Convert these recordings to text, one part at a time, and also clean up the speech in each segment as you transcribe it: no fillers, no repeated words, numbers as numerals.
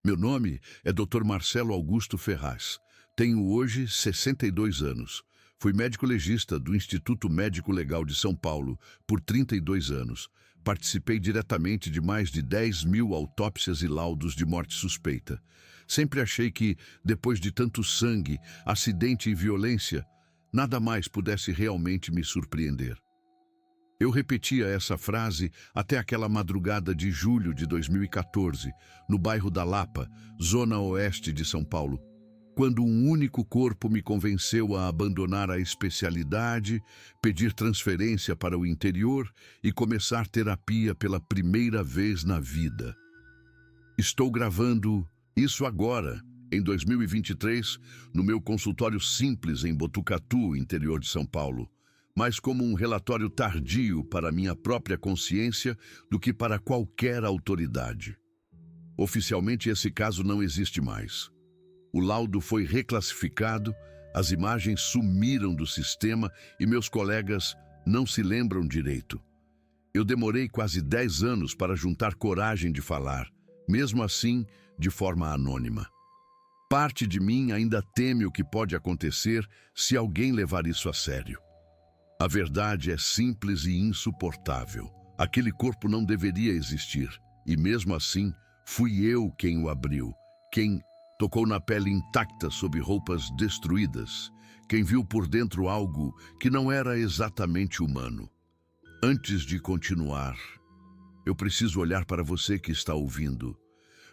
Meu nome é Dr. Marcelo Augusto Ferraz. Tenho hoje 62 anos. Fui médico legista do Instituto Médico Legal de São Paulo por 32 anos. Participei diretamente de mais de 10.000 autópsias e laudos de morte suspeita. Sempre achei que, depois de tanto sangue, acidente e violência, nada mais pudesse realmente me surpreender. Eu repetia essa frase até aquela madrugada de julho de 2014, no bairro da Lapa, zona oeste de São Paulo, quando um único corpo me convenceu a abandonar a especialidade, pedir transferência para o interior e começar terapia pela primeira vez na vida. Estou gravando isso agora, em 2023, no meu consultório simples em Botucatu, interior de São Paulo, mas como um relatório tardio para minha própria consciência do que para qualquer autoridade. Oficialmente, esse caso não existe mais. O laudo foi reclassificado, as imagens sumiram do sistema e meus colegas não se lembram direito. Eu demorei quase 10 anos para juntar coragem de falar, mesmo assim, de forma anônima. Parte de mim ainda teme o que pode acontecer se alguém levar isso a sério. A verdade é simples e insuportável. Aquele corpo não deveria existir, e mesmo assim, fui eu quem o abriu, quem tocou na pele intacta sob roupas destruídas, quem viu por dentro algo que não era exatamente humano. Antes de continuar, eu preciso olhar para você que está ouvindo.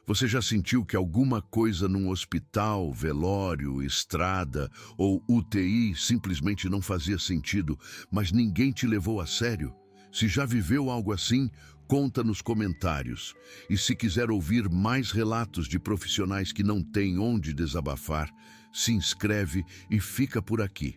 Você já sentiu que alguma coisa num hospital, velório, estrada ou UTI simplesmente não fazia sentido, mas ninguém te levou a sério? Se já viveu algo assim, conta nos comentários. E se quiser ouvir mais relatos de profissionais que não têm onde desabafar, se inscreve e fica por aqui.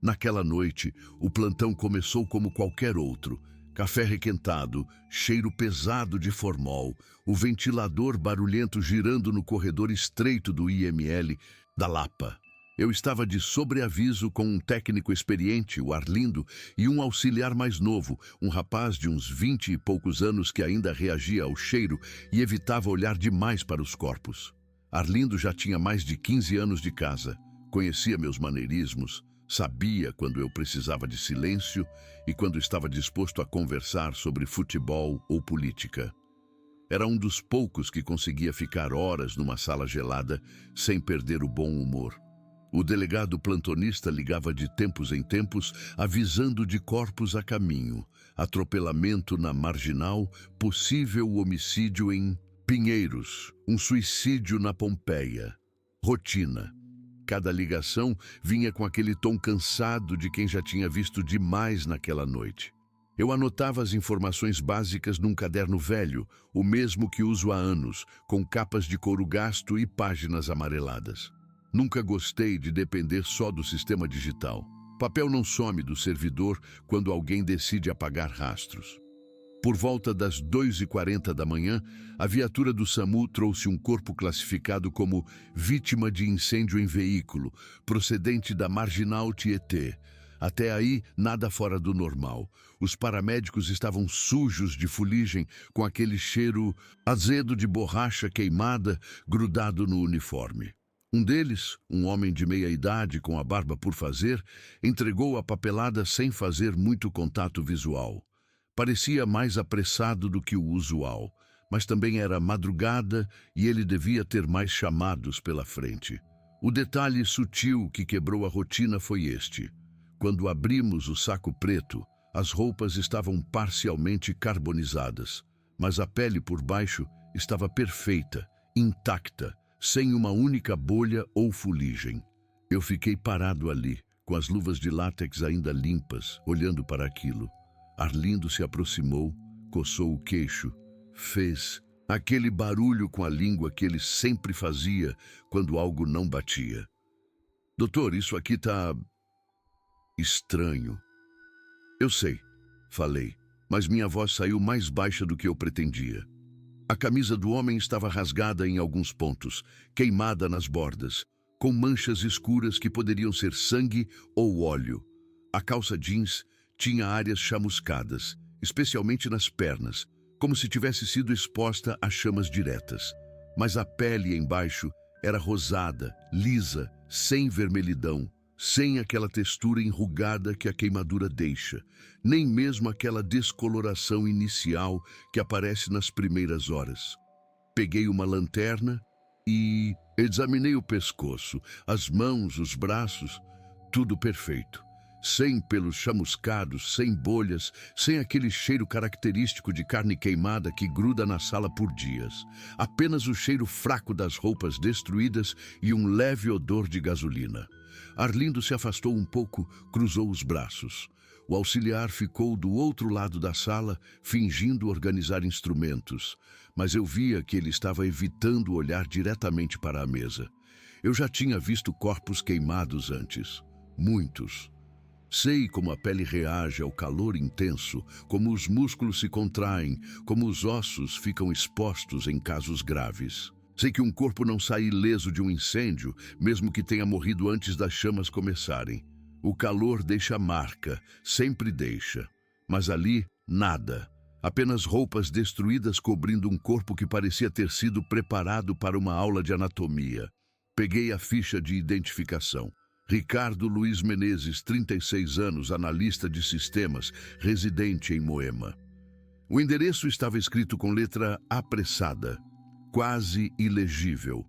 Naquela noite, o plantão começou como qualquer outro. Café requentado, cheiro pesado de formol, o ventilador barulhento girando no corredor estreito do IML da Lapa. Eu estava de sobreaviso com um técnico experiente, o Arlindo, e um auxiliar mais novo, um rapaz de uns 20 e poucos anos que ainda reagia ao cheiro e evitava olhar demais para os corpos. Arlindo já tinha mais de 15 anos de casa, conhecia meus maneirismos, sabia quando eu precisava de silêncio e quando estava disposto a conversar sobre futebol ou política. Era um dos poucos que conseguia ficar horas numa sala gelada sem perder o bom humor. O delegado plantonista ligava de tempos em tempos, avisando de corpos a caminho, atropelamento na Marginal, possível homicídio em Pinheiros, um suicídio na Pompeia. Rotina. Cada ligação vinha com aquele tom cansado de quem já tinha visto demais naquela noite. Eu anotava as informações básicas num caderno velho, o mesmo que uso há anos, com capas de couro gasto e páginas amareladas. Nunca gostei de depender só do sistema digital. Papel não some do servidor quando alguém decide apagar rastros. Por volta das 2h40 da manhã, a viatura do SAMU trouxe um corpo classificado como vítima de incêndio em veículo, procedente da Marginal Tietê. Até aí, nada fora do normal. Os paramédicos estavam sujos de fuligem, com aquele cheiro azedo de borracha queimada grudado no uniforme. Um deles, um homem de meia idade com a barba por fazer, entregou a papelada sem fazer muito contato visual. Parecia mais apressado do que o usual, mas também era madrugada e ele devia ter mais chamados pela frente. O detalhe sutil que quebrou a rotina foi este. Quando abrimos o saco preto, as roupas estavam parcialmente carbonizadas, mas a pele por baixo estava perfeita, intacta, sem uma única bolha ou fuligem. Eu fiquei parado ali, com as luvas de látex ainda limpas, olhando para aquilo. Arlindo se aproximou, coçou o queixo, fez aquele barulho com a língua que ele sempre fazia quando algo não batia. Doutor, isso aqui tá estranho. Eu sei, falei, mas minha voz saiu mais baixa do que eu pretendia. A camisa do homem estava rasgada em alguns pontos, queimada nas bordas, com manchas escuras que poderiam ser sangue ou óleo. A calça jeans tinha áreas chamuscadas, especialmente nas pernas, como se tivesse sido exposta a chamas diretas. mas a pele embaixo era rosada, lisa, sem vermelhidão, sem aquela textura enrugada que a queimadura deixa, nem mesmo aquela descoloração inicial que aparece nas primeiras horas. Peguei uma lanterna e examinei o pescoço, as mãos, os braços, tudo perfeito. Sem pelos chamuscados, sem bolhas, sem aquele cheiro característico de carne queimada que gruda na sala por dias. Apenas o cheiro fraco das roupas destruídas e um leve odor de gasolina. Arlindo se afastou um pouco, cruzou os braços. O auxiliar ficou do outro lado da sala, fingindo organizar instrumentos, mas eu via que ele estava evitando olhar diretamente para a mesa. Eu já tinha visto corpos queimados antes, muitos. Sei como a pele reage ao calor intenso, como os músculos se contraem, como os ossos ficam expostos em casos graves. Sei que um corpo não sai ileso de um incêndio, mesmo que tenha morrido antes das chamas começarem. O calor deixa marca, sempre deixa. Mas ali, nada. Apenas roupas destruídas cobrindo um corpo que parecia ter sido preparado para uma aula de anatomia. Peguei a ficha de identificação. Ricardo Luiz Menezes, 36 anos, analista de sistemas, residente em Moema. O endereço estava escrito com letra apressada, quase ilegível.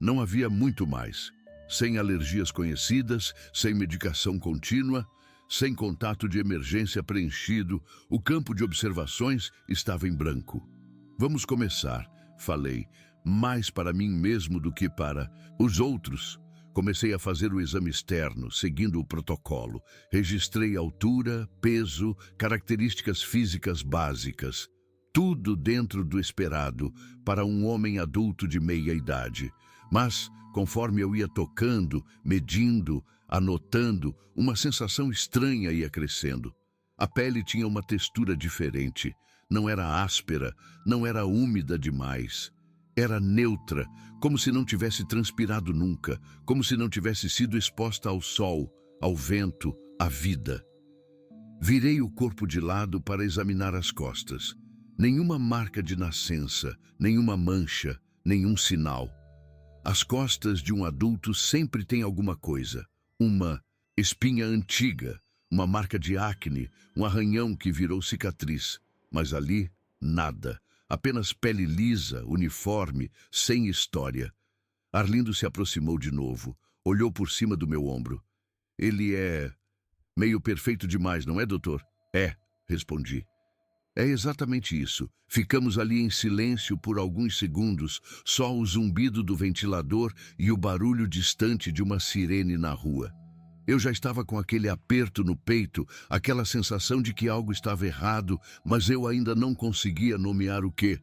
Não havia muito mais. Sem alergias conhecidas, sem medicação contínua, sem contato de emergência preenchido, o campo de observações estava em branco. Vamos começar, falei, mais para mim mesmo do que para os outros. Comecei a fazer o exame externo, seguindo o protocolo. Registrei altura, peso, características físicas básicas. Tudo dentro do esperado para um homem adulto de meia idade. Mas, conforme eu ia tocando, medindo, anotando, uma sensação estranha ia crescendo. A pele tinha uma textura diferente. Não era áspera, não era úmida demais. Era neutra, como se não tivesse transpirado nunca, como se não tivesse sido exposta ao sol, ao vento, à vida. Virei o corpo de lado para examinar as costas. Nenhuma marca de nascença, nenhuma mancha, nenhum sinal. As costas de um adulto sempre têm alguma coisa. Uma espinha antiga, uma marca de acne, um arranhão que virou cicatriz. Mas ali, nada. Apenas pele lisa, uniforme, sem história. Arlindo se aproximou de novo, olhou por cima do meu ombro. Ele é meio perfeito demais, não é, doutor? É, respondi. É exatamente isso. Ficamos ali em silêncio por alguns segundos, só o zumbido do ventilador e o barulho distante de uma sirene na rua. Eu já estava com aquele aperto no peito, aquela sensação de que algo estava errado, mas eu ainda não conseguia nomear o quê.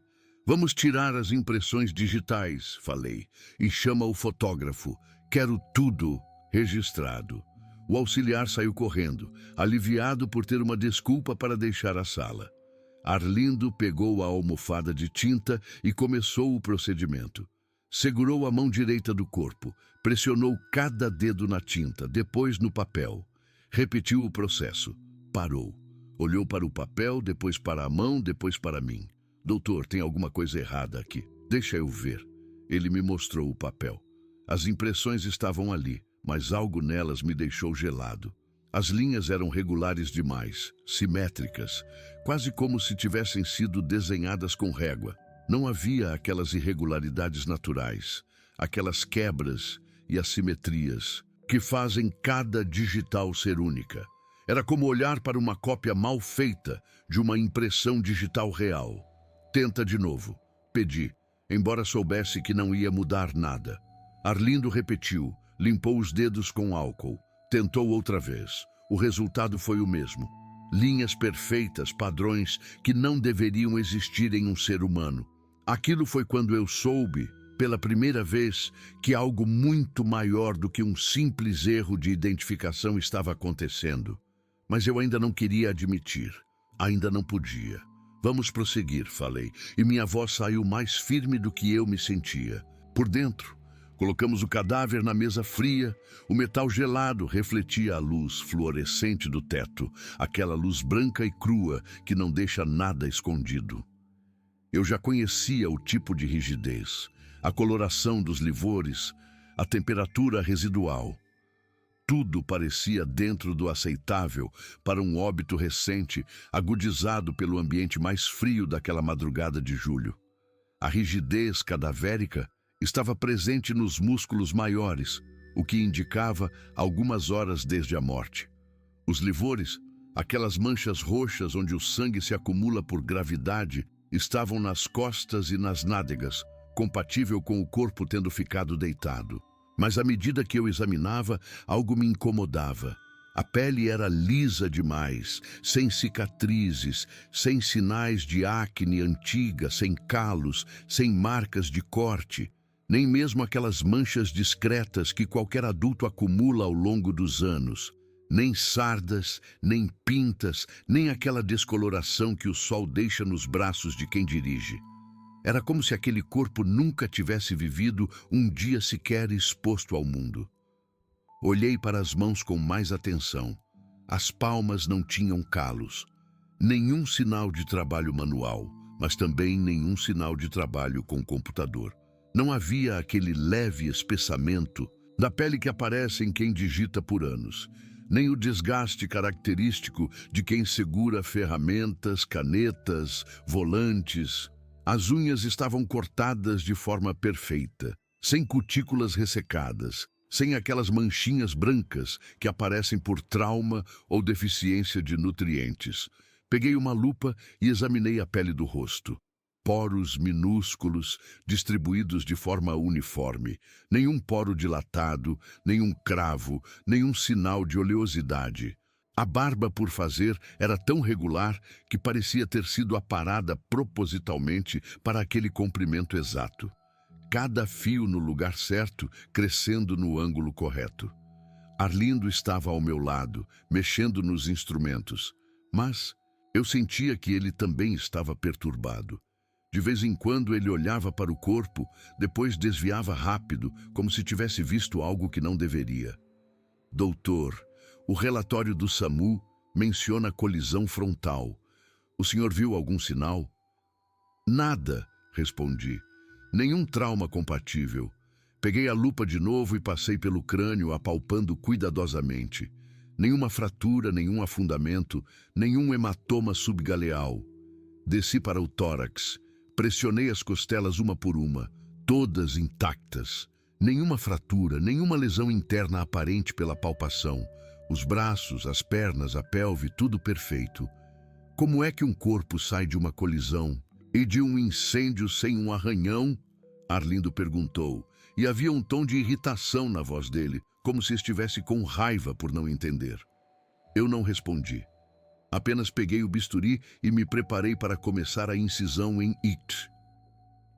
Vamos tirar as impressões digitais, falei, e chama o fotógrafo. Quero tudo registrado. O auxiliar saiu correndo, aliviado por ter uma desculpa para deixar a sala. Arlindo pegou a almofada de tinta e começou o procedimento. Segurou a mão direita do corpo, pressionou cada dedo na tinta, depois no papel. Repetiu o processo. Parou. Olhou para o papel, depois para a mão, depois para mim. Doutor, tem alguma coisa errada aqui. Deixa eu ver. Ele me mostrou o papel. As impressões estavam ali, mas algo nelas me deixou gelado. As linhas eram regulares demais, simétricas, quase como se tivessem sido desenhadas com régua. Não havia aquelas irregularidades naturais, aquelas quebras e assimetrias que fazem cada digital ser única. Era como olhar para uma cópia mal feita de uma impressão digital real. Tenta de novo, pedi, embora soubesse que não ia mudar nada. Arlindo repetiu, limpou os dedos com álcool, tentou outra vez. O resultado foi o mesmo. Linhas perfeitas, padrões que não deveriam existir em um ser humano. Aquilo foi quando eu soube, pela primeira vez, que algo muito maior do que um simples erro de identificação estava acontecendo. Mas eu ainda não queria admitir. Ainda não podia. Vamos prosseguir, falei, e minha voz saiu mais firme do que eu me sentia. Por dentro, colocamos o cadáver na mesa fria, o metal gelado refletia a luz fluorescente do teto, aquela luz branca e crua que não deixa nada escondido. Eu já conhecia o tipo de rigidez, a coloração dos livores, a temperatura residual. Tudo parecia dentro do aceitável para um óbito recente, agudizado pelo ambiente mais frio daquela madrugada de julho. A rigidez cadavérica estava presente nos músculos maiores, o que indicava algumas horas desde a morte. Os livores, aquelas manchas roxas onde o sangue se acumula por gravidade, estavam nas costas e nas nádegas, compatível com o corpo tendo ficado deitado. Mas à medida que eu examinava, algo me incomodava. A pele era lisa demais, sem cicatrizes, sem sinais de acne antiga, sem calos, sem marcas de corte, nem mesmo aquelas manchas discretas que qualquer adulto acumula ao longo dos anos. Nem sardas, nem pintas, nem aquela descoloração que o sol deixa nos braços de quem dirige. Era como se aquele corpo nunca tivesse vivido um dia sequer exposto ao mundo. Olhei para as mãos com mais atenção. As palmas não tinham calos. Nenhum sinal de trabalho manual, mas também nenhum sinal de trabalho com computador. Não havia aquele leve espessamento da pele que aparece em quem digita por anos, nem o desgaste característico de quem segura ferramentas, canetas, volantes. As unhas estavam cortadas de forma perfeita, sem cutículas ressecadas, sem aquelas manchinhas brancas que aparecem por trauma ou deficiência de nutrientes. Peguei uma lupa e examinei a pele do rosto. Poros minúsculos, distribuídos de forma uniforme. Nenhum poro dilatado, nenhum cravo, nenhum sinal de oleosidade. A barba por fazer era tão regular que parecia ter sido aparada propositalmente para aquele comprimento exato. Cada fio no lugar certo, crescendo no ângulo correto. Arlindo estava ao meu lado, mexendo nos instrumentos, mas eu sentia que ele também estava perturbado. De vez em quando ele olhava para o corpo, depois desviava rápido, como se tivesse visto algo que não deveria. Doutor, o relatório do SAMU menciona colisão frontal. O senhor viu algum sinal? Nada, respondi. Nenhum trauma compatível. Peguei a lupa de novo e passei pelo crânio, apalpando cuidadosamente. Nenhuma fratura, nenhum afundamento, nenhum hematoma subgaleal. Desci para o tórax. Pressionei as costelas uma por uma, todas intactas. Nenhuma fratura, nenhuma lesão interna aparente pela palpação. Os braços, as pernas, a pelve, tudo perfeito. Como é que um corpo sai de uma colisão e de um incêndio sem um arranhão? Arlindo perguntou, e havia um tom de irritação na voz dele, como se estivesse com raiva por não entender. Eu não respondi. Apenas peguei o bisturi e me preparei para começar a incisão em It.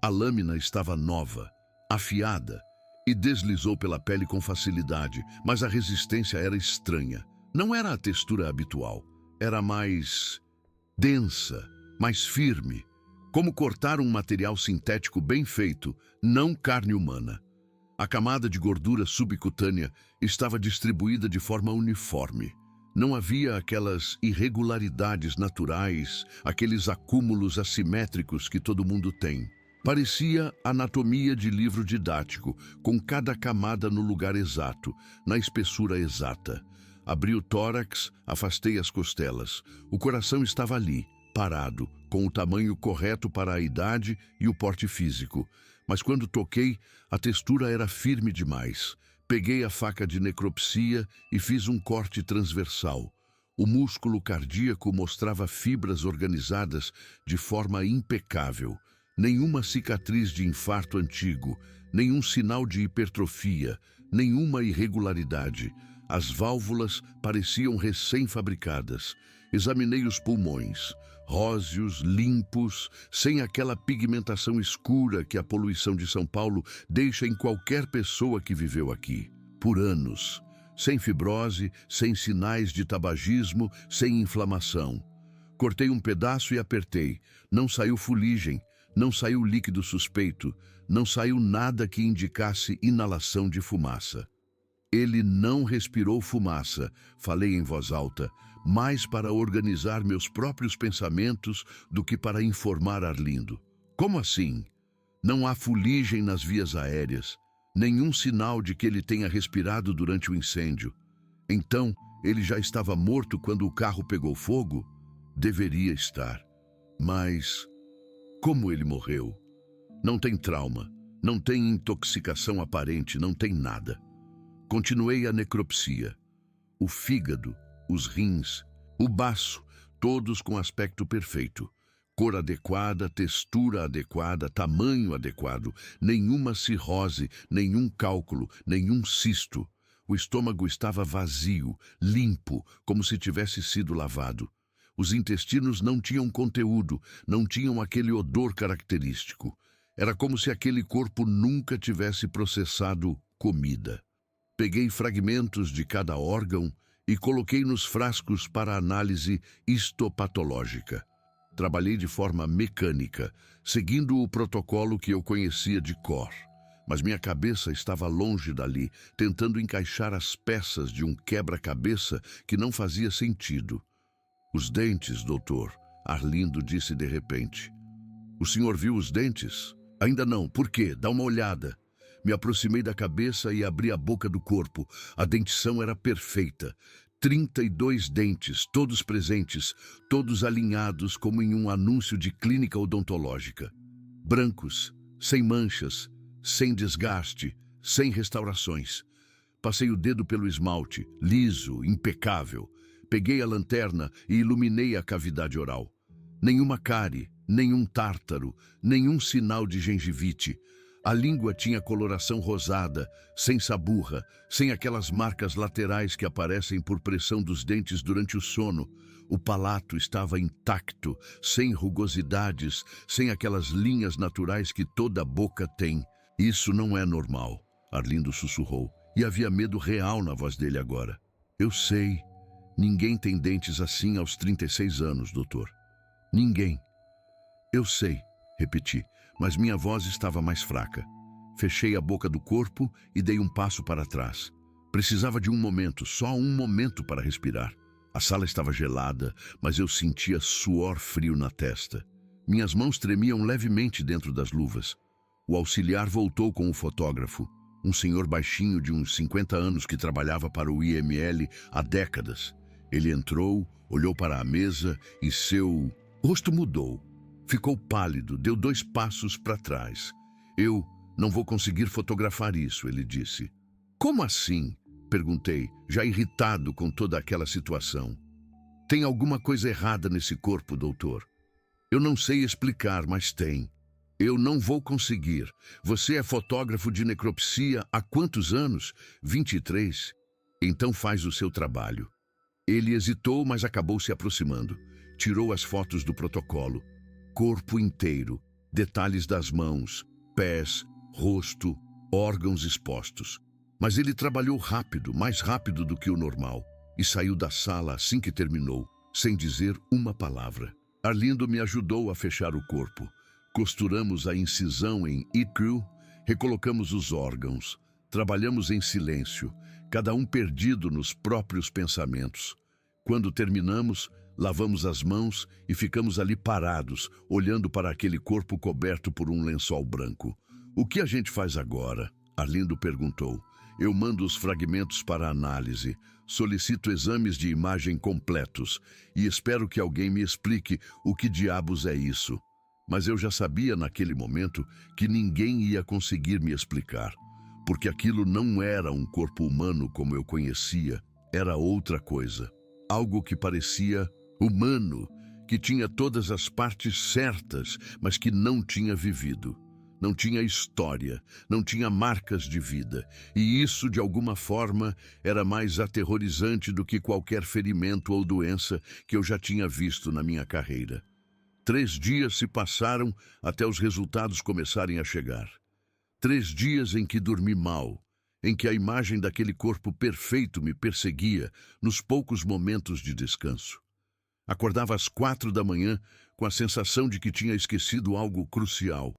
A lâmina estava nova, afiada, e deslizou pela pele com facilidade, mas a resistência era estranha. Não era a textura habitual, era mais densa, mais firme, como cortar um material sintético bem feito, não carne humana. A camada de gordura subcutânea estava distribuída de forma uniforme. Não havia aquelas irregularidades naturais, aqueles acúmulos assimétricos que todo mundo tem. Parecia anatomia de livro didático, com cada camada no lugar exato, na espessura exata. Abri o tórax, afastei as costelas. O coração estava ali, parado, com o tamanho correto para a idade e o porte físico. Mas quando toquei, a textura era firme demais. Peguei a faca de necropsia e fiz um corte transversal. O músculo cardíaco mostrava fibras organizadas de forma impecável. Nenhuma cicatriz de infarto antigo, nenhum sinal de hipertrofia, nenhuma irregularidade. As válvulas pareciam recém-fabricadas. Examinei os pulmões, róseos, limpos, sem aquela pigmentação escura que a poluição de São Paulo deixa em qualquer pessoa que viveu aqui, por anos. Sem fibrose, sem sinais de tabagismo, sem inflamação. Cortei um pedaço e apertei. Não saiu fuligem. Não saiu líquido suspeito, não saiu nada que indicasse inalação de fumaça. Ele não respirou fumaça, falei em voz alta, mais para organizar meus próprios pensamentos do que para informar Arlindo. Como assim? Não há fuligem nas vias aéreas, nenhum sinal de que ele tenha respirado durante o incêndio. Então, ele já estava morto quando o carro pegou fogo? Deveria estar. Mas como ele morreu? Não tem trauma, não tem intoxicação aparente, não tem nada. Continuei a necropsia. O fígado, os rins, o baço, todos com aspecto perfeito. Cor adequada, textura adequada, tamanho adequado, nenhuma cirrose, nenhum cálculo, nenhum cisto. O estômago estava vazio, limpo, como se tivesse sido lavado. Os intestinos não tinham conteúdo, não tinham aquele odor característico. Era como se aquele corpo nunca tivesse processado comida. Peguei fragmentos de cada órgão e coloquei nos frascos para análise histopatológica. Trabalhei de forma mecânica, seguindo o protocolo que eu conhecia de cor. Mas minha cabeça estava longe dali, tentando encaixar as peças de um quebra-cabeça que não fazia sentido. Os dentes, doutor, Arlindo disse de repente. O senhor viu os dentes? Ainda não. Por quê? Dá uma olhada. Me aproximei da cabeça e abri a boca do corpo. A dentição era perfeita. 32 dentes, todos presentes, todos alinhados como em um anúncio de clínica odontológica. Brancos, sem manchas, sem desgaste, sem restaurações. Passei o dedo pelo esmalte, liso, impecável. Peguei a lanterna e iluminei a cavidade oral. Nenhuma cárie, nenhum tártaro, nenhum sinal de gengivite. A língua tinha coloração rosada, sem saburra, sem aquelas marcas laterais que aparecem por pressão dos dentes durante o sono. O palato estava intacto, sem rugosidades, sem aquelas linhas naturais que toda boca tem. Isso não é normal, Arlindo sussurrou, e havia medo real na voz dele agora. Eu sei. Ninguém tem dentes assim aos 36 anos, doutor. Ninguém. Eu sei, repeti, mas minha voz estava mais fraca. Fechei a boca do corpo e dei um passo para trás. Precisava de um momento, só um momento para respirar. A sala estava gelada, mas eu sentia suor frio na testa. Minhas mãos tremiam levemente dentro das luvas. O auxiliar voltou com o fotógrafo, um senhor baixinho de uns 50 anos que trabalhava para o IML há décadas. Ele entrou, olhou para a mesa e seu rosto mudou. Ficou pálido, deu 2 passos para trás. Eu não vou conseguir fotografar isso, ele disse. Como assim? Perguntei, já irritado com toda aquela situação. Tem alguma coisa errada nesse corpo, doutor? Eu não sei explicar, mas tem. Eu não vou conseguir. Você é fotógrafo de necropsia há quantos anos? 23. Então faz o seu trabalho. Ele hesitou, mas acabou se aproximando. Tirou as fotos do protocolo. Corpo inteiro, detalhes das mãos, pés, rosto, órgãos expostos. Mas ele trabalhou rápido, mais rápido do que o normal, e saiu da sala assim que terminou, sem dizer uma palavra. Arlindo me ajudou a fechar o corpo. Costuramos a incisão em ICRU, recolocamos os órgãos. Trabalhamos em silêncio, cada um perdido nos próprios pensamentos. Quando terminamos, lavamos as mãos e ficamos ali parados, olhando para aquele corpo coberto por um lençol branco. O que a gente faz agora? Arlindo perguntou. Eu mando os fragmentos para análise, solicito exames de imagem completos e espero que alguém me explique o que diabos é isso. Mas eu já sabia naquele momento que ninguém ia conseguir me explicar, porque aquilo não era um corpo humano como eu conhecia, era outra coisa. Algo que parecia humano, que tinha todas as partes certas, mas que não tinha vivido. Não tinha história, não tinha marcas de vida, e isso, de alguma forma, era mais aterrorizante do que qualquer ferimento ou doença que eu já tinha visto na minha carreira. 3 dias se passaram até os resultados começarem a chegar. 3 dias em que dormi mal, em que a imagem daquele corpo perfeito me perseguia nos poucos momentos de descanso. Acordava às 4 da manhã com a sensação de que tinha esquecido algo crucial.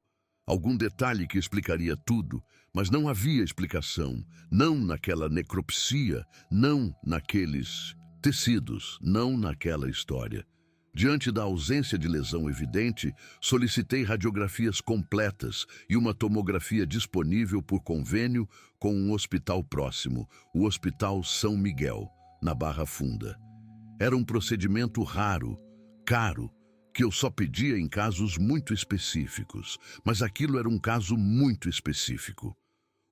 Algum detalhe que explicaria tudo, mas não havia explicação. Não naquela necropsia, não naqueles tecidos, não naquela história. Diante da ausência de lesão evidente, solicitei radiografias completas e uma tomografia disponível por convênio com um hospital próximo, o Hospital São Miguel, na Barra Funda. Era um procedimento raro, caro, que eu só pedia em casos muito específicos, mas aquilo era um caso muito específico.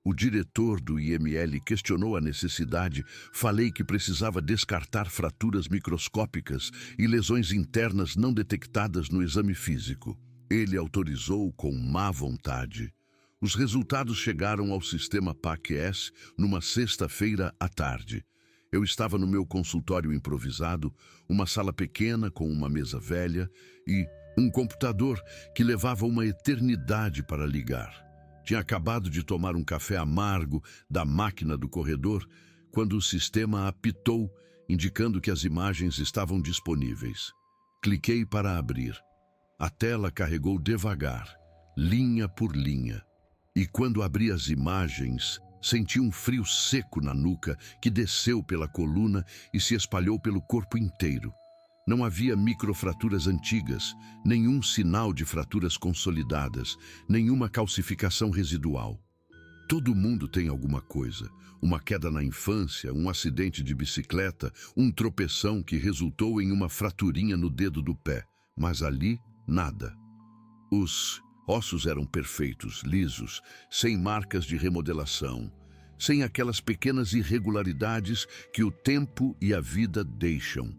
O diretor do IML questionou a necessidade, falei que precisava descartar fraturas microscópicas e lesões internas não detectadas no exame físico. Ele autorizou com má vontade. Os resultados chegaram ao sistema PAC-S numa sexta-feira à tarde. Eu estava no meu consultório improvisado, uma sala pequena com uma mesa velha e um computador que levava uma eternidade para ligar. Tinha acabado de tomar um café amargo da máquina do corredor quando o sistema apitou, indicando que as imagens estavam disponíveis. Cliquei para abrir. A tela carregou devagar, linha por linha. E quando abri as imagens, senti um frio seco na nuca que desceu pela coluna e se espalhou pelo corpo inteiro. Não havia microfraturas antigas, nenhum sinal de fraturas consolidadas, nenhuma calcificação residual. Todo mundo tem alguma coisa. Uma queda na infância, um acidente de bicicleta, um tropeção que resultou em uma fraturinha no dedo do pé. Mas ali, nada. Os ossos eram perfeitos, lisos, sem marcas de remodelação, sem aquelas pequenas irregularidades que o tempo e a vida deixam.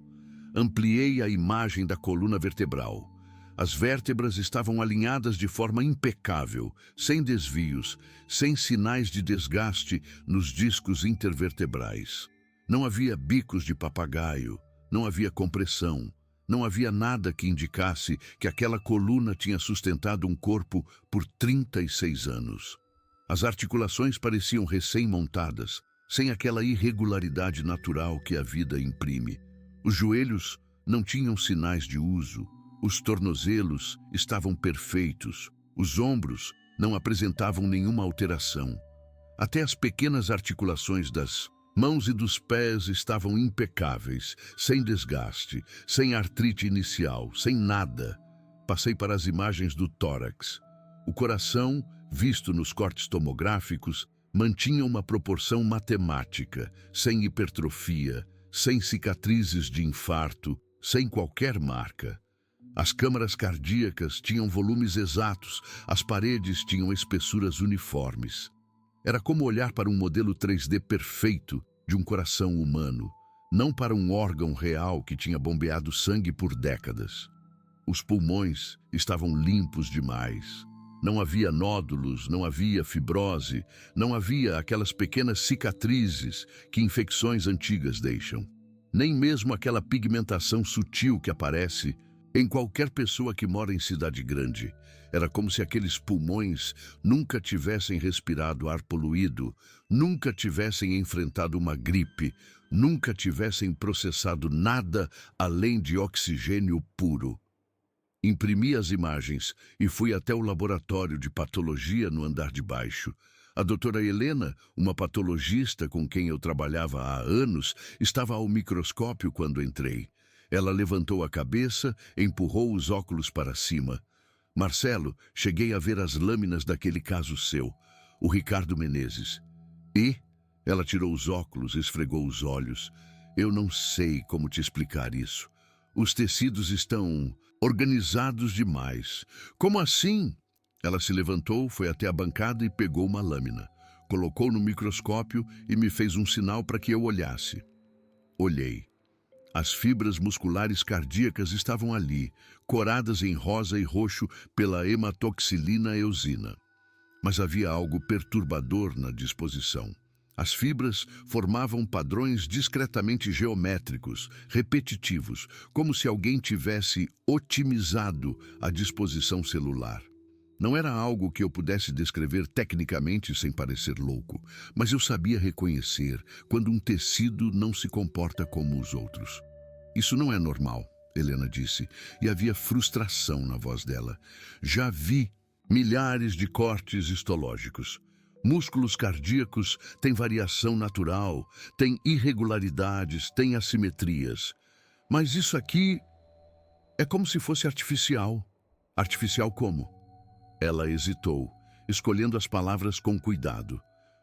Ampliei a imagem da coluna vertebral. As vértebras estavam alinhadas de forma impecável, sem desvios, sem sinais de desgaste nos discos intervertebrais. Não havia bicos de papagaio, não havia compressão, não havia nada que indicasse que aquela coluna tinha sustentado um corpo por 36 anos. As articulações pareciam recém-montadas, sem aquela irregularidade natural que a vida imprime. Os joelhos não tinham sinais de uso, os tornozelos estavam perfeitos, os ombros não apresentavam nenhuma alteração. Até as pequenas articulações das mãos e dos pés estavam impecáveis, sem desgaste, sem artrite inicial, sem nada. Passei para as imagens do tórax. O coração, visto nos cortes tomográficos, mantinha uma proporção matemática, sem hipertrofia, sem cicatrizes de infarto, sem qualquer marca. As câmaras cardíacas tinham volumes exatos, as paredes tinham espessuras uniformes. Era como olhar para um modelo 3D perfeito de um coração humano, não para um órgão real que tinha bombeado sangue por décadas. Os pulmões estavam limpos demais. Não havia nódulos, não havia fibrose, não havia aquelas pequenas cicatrizes que infecções antigas deixam. Nem mesmo aquela pigmentação sutil que aparece em qualquer pessoa que mora em cidade grande. Era como se aqueles pulmões nunca tivessem respirado ar poluído, nunca tivessem enfrentado uma gripe, nunca tivessem processado nada além de oxigênio puro. Imprimi as imagens e fui até o laboratório de patologia no andar de baixo. A doutora Helena, uma patologista com quem eu trabalhava há anos, estava ao microscópio quando entrei. Ela levantou a cabeça, empurrou os óculos para cima. Marcelo, cheguei a ver as lâminas daquele caso seu, o Ricardo Menezes. E? Ela tirou os óculos, esfregou os olhos. Eu não sei como te explicar isso. Os tecidos estão organizados demais. Como assim? Ela se levantou, foi até a bancada e pegou uma lâmina. Colocou no microscópio e me fez um sinal para que eu olhasse. Olhei. As fibras musculares cardíacas estavam ali, coradas em rosa e roxo pela hematoxilina eosina. Mas havia algo perturbador na disposição. As fibras formavam padrões discretamente geométricos, repetitivos, como se alguém tivesse otimizado a disposição celular. Não era algo que eu pudesse descrever tecnicamente sem parecer louco, mas eu sabia reconhecer quando um tecido não se comporta como os outros. Isso não é normal, Helena disse, e havia frustração na voz dela. Já vi milhares de cortes histológicos. Músculos cardíacos têm variação natural, têm irregularidades, têm assimetrias. Mas isso aqui... É como se fosse artificial. Artificial como? Ela hesitou, escolhendo as palavras com cuidado.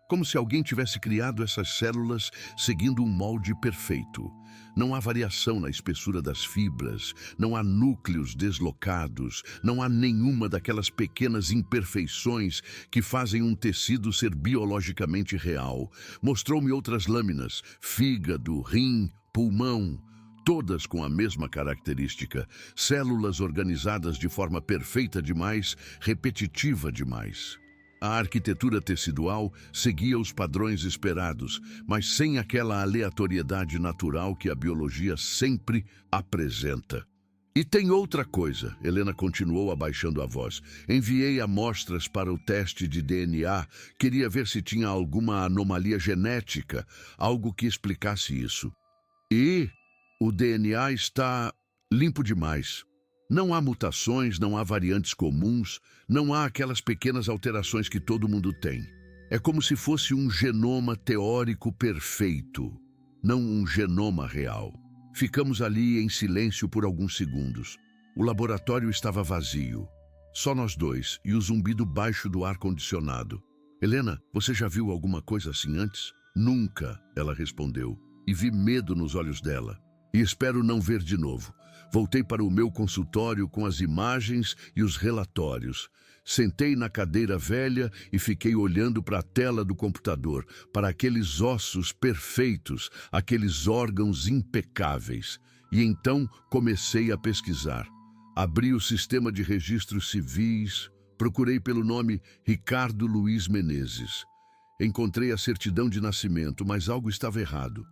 Como se alguém tivesse criado essas células seguindo um molde perfeito. Não há variação na espessura das fibras, não há núcleos deslocados, não há nenhuma daquelas pequenas imperfeições que fazem um tecido ser biologicamente real. Mostrou-me outras lâminas, fígado, rim, pulmão, todas com a mesma característica, células organizadas de forma perfeita demais, repetitiva demais. A arquitetura tecidual seguia os padrões esperados, mas sem aquela aleatoriedade natural que a biologia sempre apresenta. E tem outra coisa, Helena continuou abaixando a voz. Enviei amostras para o teste de DNA, queria ver se tinha alguma anomalia genética, algo que explicasse isso. E o DNA está limpo demais. Não há mutações, não há variantes comuns, não há aquelas pequenas alterações que todo mundo tem. É como se fosse um genoma teórico perfeito, não um genoma real. Ficamos ali em silêncio por alguns segundos. O laboratório estava vazio. Só nós dois e o zumbido baixo do ar-condicionado. Helena, você já viu alguma coisa assim antes? Nunca, ela respondeu, e vi medo nos olhos dela. E espero não ver de novo. Voltei para o meu consultório com as imagens e os relatórios. Sentei na cadeira velha e fiquei olhando para a tela do computador, para aqueles ossos perfeitos, aqueles órgãos impecáveis. E então comecei a pesquisar. Abri o sistema de registros civis, procurei pelo nome Ricardo Luiz Menezes. Encontrei a certidão de nascimento, mas algo estava errado.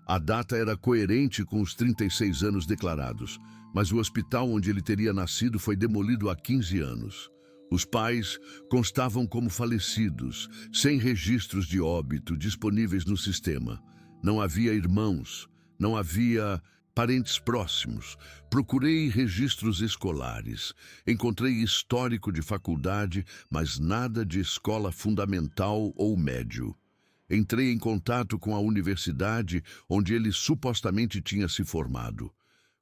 A data era coerente com os 36 anos declarados, mas o hospital onde ele teria nascido foi demolido há 15 anos. Os pais constavam como falecidos, sem registros de óbito disponíveis no sistema. Não havia irmãos, não havia parentes próximos. Procurei registros escolares, encontrei histórico de faculdade, mas nada de escola fundamental ou médio. Entrei em contato com a universidade onde ele supostamente tinha se formado.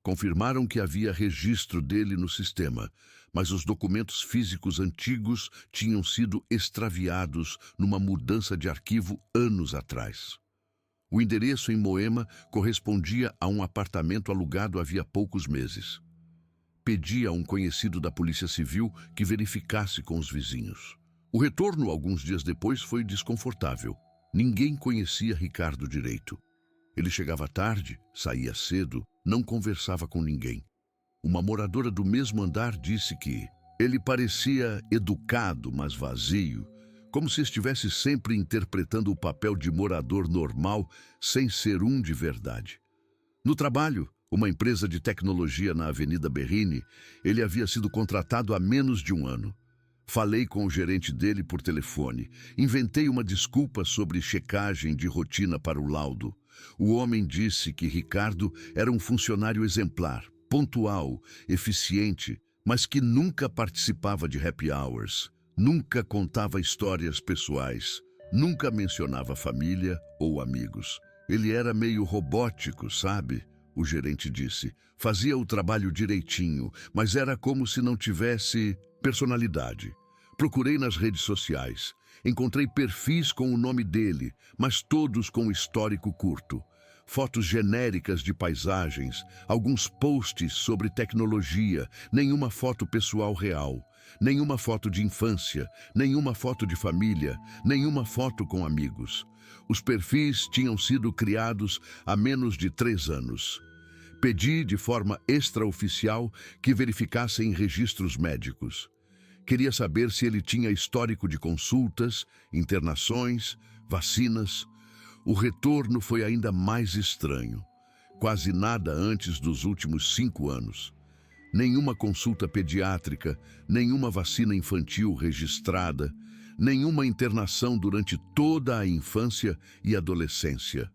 Confirmaram que havia registro dele no sistema, mas os documentos físicos antigos tinham sido extraviados numa mudança de arquivo anos atrás. O endereço em Moema correspondia a um apartamento alugado havia poucos meses. Pedi a um conhecido da Polícia Civil que verificasse com os vizinhos. O retorno, alguns dias depois, foi desconfortável. Ninguém conhecia Ricardo direito. Ele chegava tarde, saía cedo, não conversava com ninguém. Uma moradora do mesmo andar disse que ele parecia educado, mas vazio, como se estivesse sempre interpretando o papel de morador normal, sem ser um de verdade. No trabalho, uma empresa de tecnologia na Avenida Berrini, ele havia sido contratado há menos de um ano. Falei com o gerente dele por telefone. Inventei uma desculpa sobre checagem de rotina para o laudo. O homem disse que Ricardo era um funcionário exemplar, pontual, eficiente, mas que nunca participava de happy hours, nunca contava histórias pessoais, nunca mencionava família ou amigos. Ele era meio robótico, sabe? O gerente disse. Fazia o trabalho direitinho, mas era como se não tivesse personalidade. Procurei nas redes sociais. Encontrei perfis com o nome dele, mas todos com histórico curto. Fotos genéricas de paisagens, alguns posts sobre tecnologia, nenhuma foto pessoal real, nenhuma foto de infância, nenhuma foto de família, nenhuma foto com amigos. Os perfis tinham sido criados há menos de 3 anos. Pedi de forma extraoficial que verificassem registros médicos. Queria saber se ele tinha histórico de consultas, internações, vacinas. O retorno foi ainda mais estranho. Quase nada antes dos últimos 5 anos. Nenhuma consulta pediátrica, nenhuma vacina infantil registrada, nenhuma internação durante toda a infância e adolescência.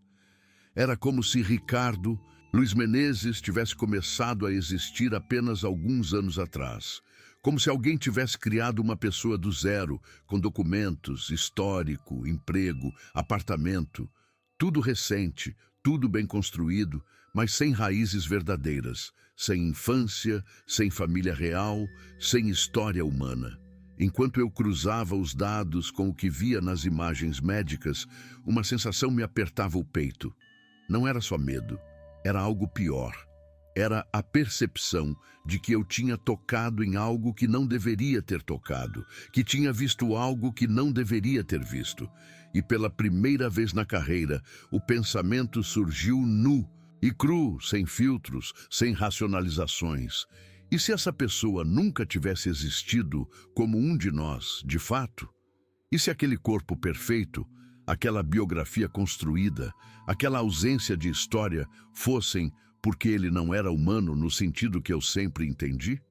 Era como se Ricardo Luiz Menezes tivesse começado a existir apenas alguns anos atrás. Como se alguém tivesse criado uma pessoa do zero, com documentos, histórico, emprego, apartamento. Tudo recente, tudo bem construído, mas sem raízes verdadeiras, sem infância, sem família real, sem história humana. Enquanto eu cruzava os dados com o que via nas imagens médicas, uma sensação me apertava o peito. Não era só medo, era algo pior. Era a percepção de que eu tinha tocado em algo que não deveria ter tocado, que tinha visto algo que não deveria ter visto. E pela primeira vez na carreira, o pensamento surgiu nu e cru, sem filtros, sem racionalizações. E se essa pessoa nunca tivesse existido como um de nós, de fato? E se aquele corpo perfeito, aquela biografia construída, aquela ausência de história fossem porque ele não era humano no sentido que eu sempre entendi?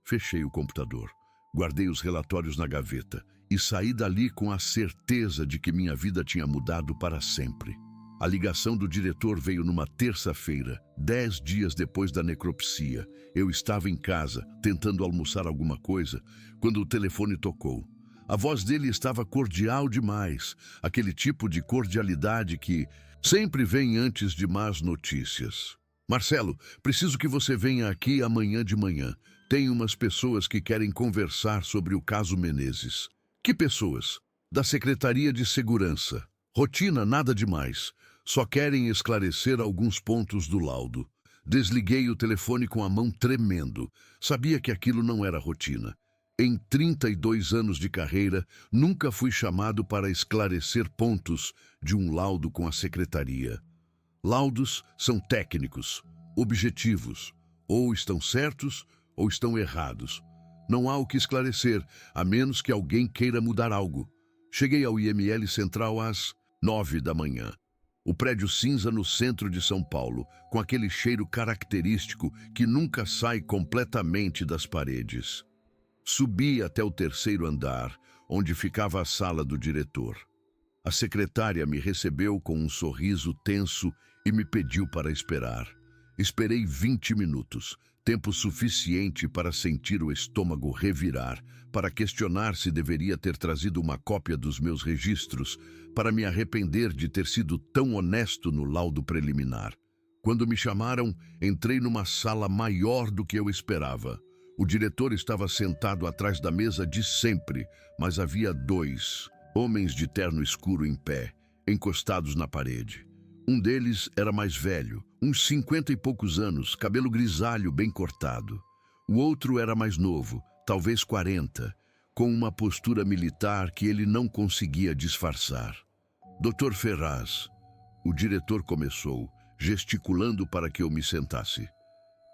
Fechei o computador, guardei os relatórios na gaveta e saí dali com a certeza de que minha vida tinha mudado para sempre. A ligação do diretor veio numa terça-feira, 10 dias depois da necropsia. Eu estava em casa, tentando almoçar alguma coisa, quando o telefone tocou. A voz dele estava cordial demais, aquele tipo de cordialidade que sempre vem antes de más notícias. Marcelo, preciso que você venha aqui amanhã de manhã. Tem umas pessoas que querem conversar sobre o caso Menezes. Que pessoas? Da Secretaria de Segurança. Rotina, nada demais. Só querem esclarecer alguns pontos do laudo. Desliguei o telefone com a mão tremendo. Sabia que aquilo não era rotina. Em 32 anos de carreira, nunca fui chamado para esclarecer pontos de um laudo com a secretaria. Laudos são técnicos, objetivos. Ou estão certos ou estão errados. Não há o que esclarecer, a menos que alguém queira mudar algo. Cheguei ao IML Central às 9 da manhã. O prédio cinza no centro de São Paulo, com aquele cheiro característico que nunca sai completamente das paredes. Subi até o terceiro andar, onde ficava a sala do diretor. A secretária me recebeu com um sorriso tenso e me pediu para esperar. Esperei 20 minutos, tempo suficiente para sentir o estômago revirar, para questionar se deveria ter trazido uma cópia dos meus registros, para me arrepender de ter sido tão honesto no laudo preliminar. Quando me chamaram, entrei numa sala maior do que eu esperava. O diretor estava sentado atrás da mesa de sempre, mas havia 2 homens de terno escuro em pé, encostados na parede. Um deles era mais velho, uns 50 e poucos anos, cabelo grisalho bem cortado. O outro era mais novo, talvez 40, com uma postura militar que ele não conseguia disfarçar. Dr. Ferraz, o diretor começou, gesticulando para que eu me sentasse.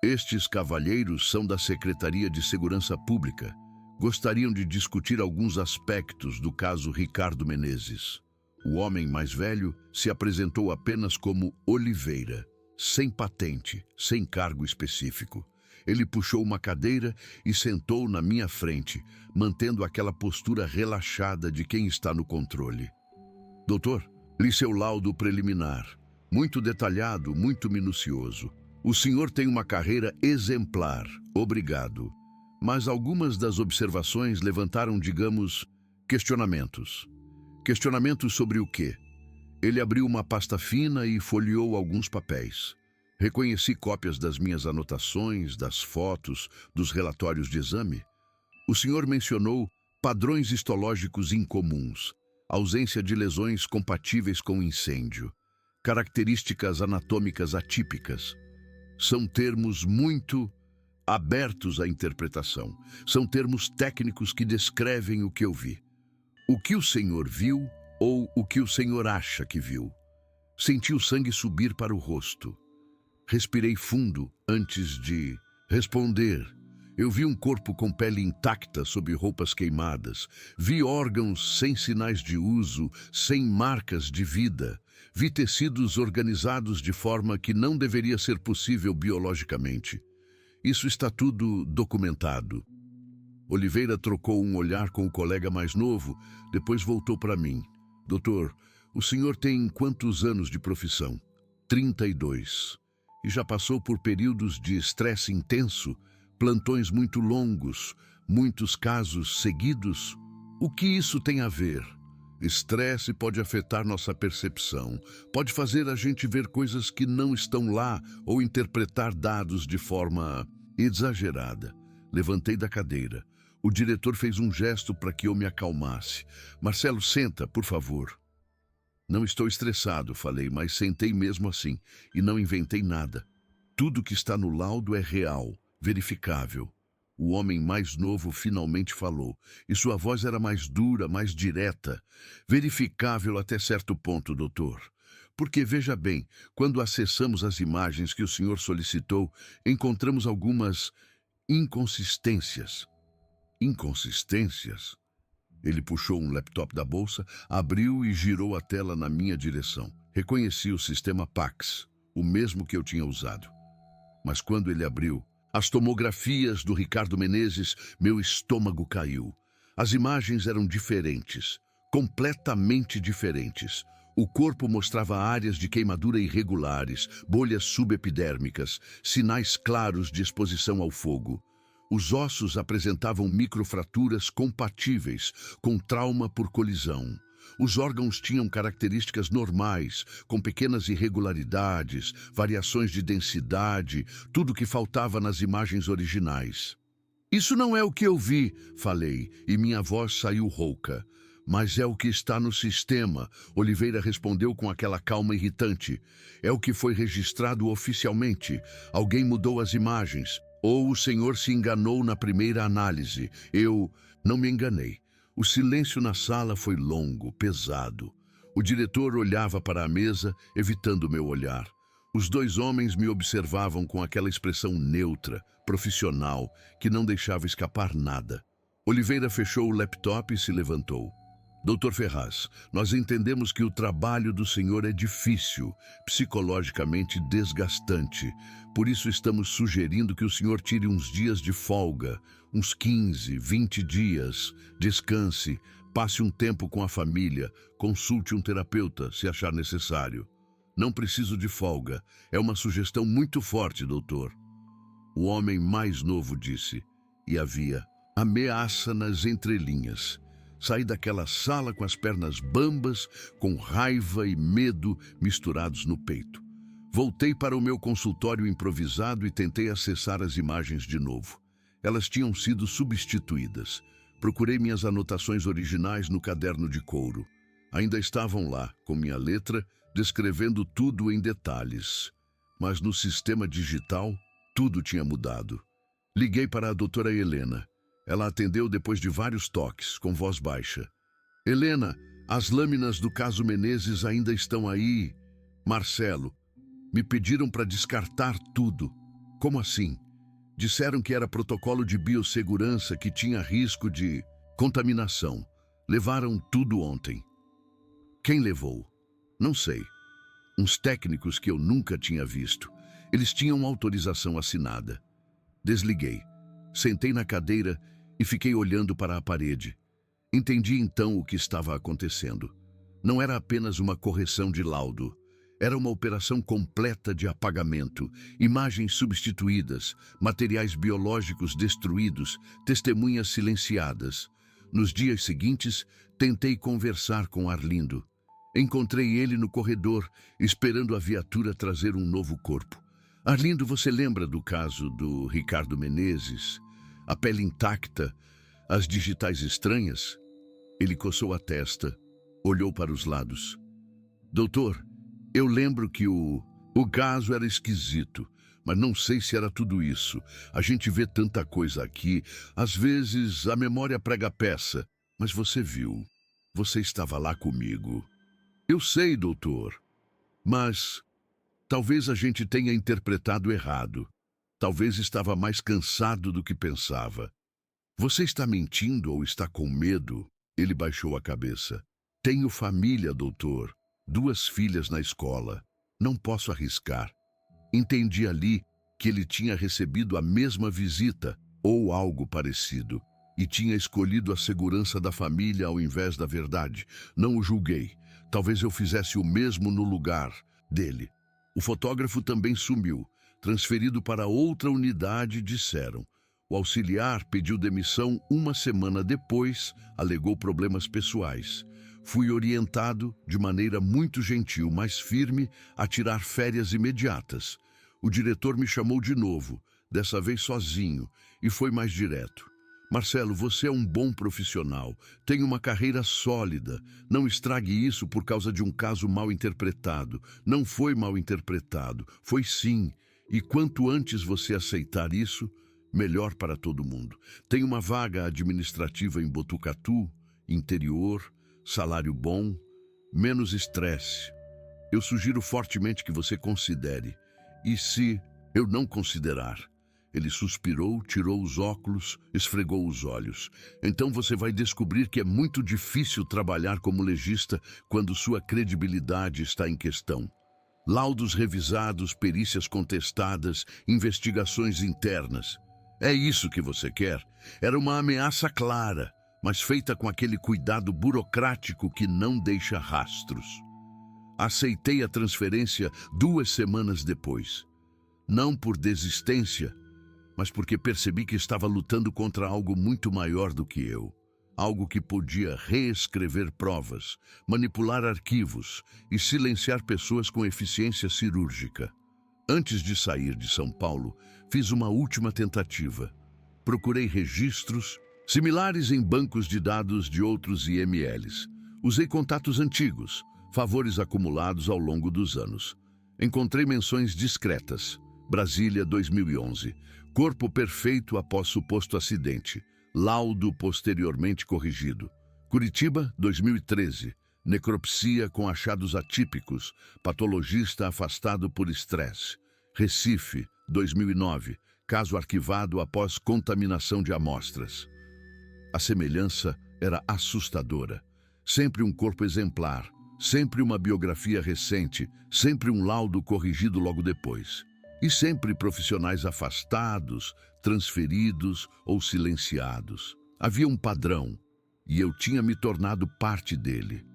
Estes cavalheiros são da Secretaria de Segurança Pública. Gostariam de discutir alguns aspectos do caso Ricardo Menezes. O homem mais velho se apresentou apenas como Oliveira, sem patente, sem cargo específico. Ele puxou uma cadeira e sentou na minha frente, mantendo aquela postura relaxada de quem está no controle. Doutor, li seu laudo preliminar. Muito detalhado, muito minucioso. O senhor tem uma carreira exemplar, obrigado. Mas algumas das observações levantaram, digamos, questionamentos. Questionamentos sobre o quê? Ele abriu uma pasta fina e folheou alguns papéis. Reconheci cópias das minhas anotações, das fotos, dos relatórios de exame. O senhor mencionou padrões histológicos incomuns, ausência de lesões compatíveis com incêndio, características anatômicas atípicas. São termos muito abertos à interpretação. São termos técnicos que descrevem o que eu vi. O que o senhor viu ou o que o senhor acha que viu? Senti o sangue subir para o rosto. Respirei fundo antes de responder. Eu vi um corpo com pele intacta sob roupas queimadas. Vi órgãos sem sinais de uso, sem marcas de vida. Vi tecidos organizados de forma que não deveria ser possível biologicamente. Isso está tudo documentado. Oliveira trocou um olhar com o colega mais novo, depois voltou para mim. Doutor, o senhor tem quantos anos de profissão? 32. E já passou por períodos de estresse intenso, plantões muito longos, muitos casos seguidos? O que isso tem a ver? Estresse pode afetar nossa percepção, pode fazer a gente ver coisas que não estão lá ou interpretar dados de forma exagerada. Levantei da cadeira. O diretor fez um gesto para que eu me acalmasse. Marcelo, senta, por favor. Não estou estressado, falei, mas sentei mesmo assim e não inventei nada. Tudo que está no laudo é real, verificável. O homem mais novo finalmente falou, e sua voz era mais dura, mais direta. Verificável até certo ponto, doutor. Porque, veja bem, quando acessamos as imagens que o senhor solicitou, encontramos algumas inconsistências. Inconsistências? Ele puxou um laptop da bolsa, abriu e girou a tela na minha direção. Reconheci o sistema Pax, o mesmo que eu tinha usado. Mas quando ele abriu as tomografias do Ricardo Menezes, meu estômago caiu. As imagens eram diferentes, completamente diferentes. O corpo mostrava áreas de queimadura irregulares, bolhas subepidérmicas, sinais claros de exposição ao fogo. Os ossos apresentavam microfraturas compatíveis com trauma por colisão. Os órgãos tinham características normais, com pequenas irregularidades, variações de densidade, tudo que faltava nas imagens originais. Isso não é o que eu vi, falei, e minha voz saiu rouca. Mas é o que está no sistema, Oliveira respondeu com aquela calma irritante. É o que foi registrado oficialmente. Alguém mudou as imagens. Ou o senhor se enganou na primeira análise. Eu não me enganei. O silêncio na sala foi longo, pesado. O diretor olhava para a mesa, evitando meu olhar. Os dois homens me observavam com aquela expressão neutra, profissional, que não deixava escapar nada. Oliveira fechou o laptop e se levantou. Doutor Ferraz, nós entendemos que o trabalho do senhor é difícil, psicologicamente desgastante. Por isso estamos sugerindo que o senhor tire uns dias de folga, uns 15, 20 dias. Descanse, passe um tempo com a família, consulte um terapeuta, se achar necessário. Não preciso de folga. É uma sugestão muito forte, doutor. O homem mais novo disse, e havia ameaça nas entrelinhas. Saí daquela sala com as pernas bambas, com raiva e medo misturados no peito. Voltei para o meu consultório improvisado e tentei acessar as imagens de novo. Elas tinham sido substituídas. Procurei minhas anotações originais no caderno de couro. Ainda estavam lá, com minha letra, descrevendo tudo em detalhes. Mas no sistema digital, tudo tinha mudado. Liguei para a doutora Helena. Ela atendeu depois de vários toques, com voz baixa. Helena, as lâminas do caso Menezes ainda estão aí. Marcelo, me pediram para descartar tudo. Como assim? Disseram que era protocolo de biossegurança que tinha risco de contaminação. Levaram tudo ontem. Quem levou? Não sei. Uns técnicos que eu nunca tinha visto. Eles tinham autorização assinada. Desliguei. Sentei na cadeira e fiquei olhando para a parede. Entendi então o que estava acontecendo. Não era apenas uma correção de laudo. Era uma operação completa de apagamento, imagens substituídas, materiais biológicos destruídos, testemunhas silenciadas. Nos dias seguintes, tentei conversar com Arlindo. Encontrei ele no corredor, esperando a viatura trazer um novo corpo. Arlindo, você lembra do caso do Ricardo Menezes? A pele intacta, as digitais estranhas? Ele coçou a testa, olhou para os lados. Doutor, eu lembro que o caso era esquisito, mas não sei se era tudo isso. A gente vê tanta coisa aqui, às vezes a memória prega peça. Mas você viu, você estava lá comigo. Eu sei, doutor, mas talvez a gente tenha interpretado errado. Talvez estava mais cansado do que pensava. Você está mentindo ou está com medo? Ele baixou a cabeça. Tenho família, doutor. 2 filhas na escola. Não posso arriscar. Entendi ali que ele tinha recebido a mesma visita, ou algo parecido, e tinha escolhido a segurança da família ao invés da verdade. Não o julguei. Talvez eu fizesse o mesmo no lugar dele. O fotógrafo também sumiu. Transferido para outra unidade, disseram. O auxiliar pediu demissão 1 semana depois, alegou problemas pessoais. Fui orientado, de maneira muito gentil, mas firme, a tirar férias imediatas. O diretor me chamou de novo, dessa vez sozinho, e foi mais direto. Marcelo, você é um bom profissional, tem uma carreira sólida. Não estrague isso por causa de um caso mal interpretado. Não foi mal interpretado, foi sim. E quanto antes você aceitar isso, melhor para todo mundo. Tem uma vaga administrativa em Botucatu, interior, salário bom, menos estresse. Eu sugiro fortemente que você considere. E se eu não considerar? Ele suspirou, tirou os óculos, esfregou os olhos. Então você vai descobrir que é muito difícil trabalhar como legista quando sua credibilidade está em questão. Laudos revisados, perícias contestadas, investigações internas. É isso que você quer? Era uma ameaça clara, mas feita com aquele cuidado burocrático que não deixa rastros. Aceitei a transferência 2 semanas depois. Não por desistência, mas porque percebi que estava lutando contra algo muito maior do que eu. Algo que podia reescrever provas, manipular arquivos e silenciar pessoas com eficiência cirúrgica. Antes de sair de São Paulo, fiz uma última tentativa. Procurei registros similares em bancos de dados de outros IMLs. Usei contatos antigos, favores acumulados ao longo dos anos. Encontrei menções discretas. Brasília, 2011. Corpo perfeito após suposto acidente. Laudo posteriormente corrigido. Curitiba, 2013. Necropsia com achados atípicos. Patologista afastado por estresse. Recife, 2009. Caso arquivado após contaminação de amostras. A semelhança era assustadora. Sempre um corpo exemplar. Sempre uma biografia recente. Sempre um laudo corrigido logo depois. E sempre profissionais afastados, transferidos ou silenciados. Havia um padrão, e eu tinha me tornado parte dele.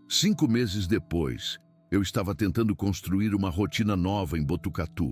5 meses depois, eu estava tentando construir uma rotina nova em Botucatu.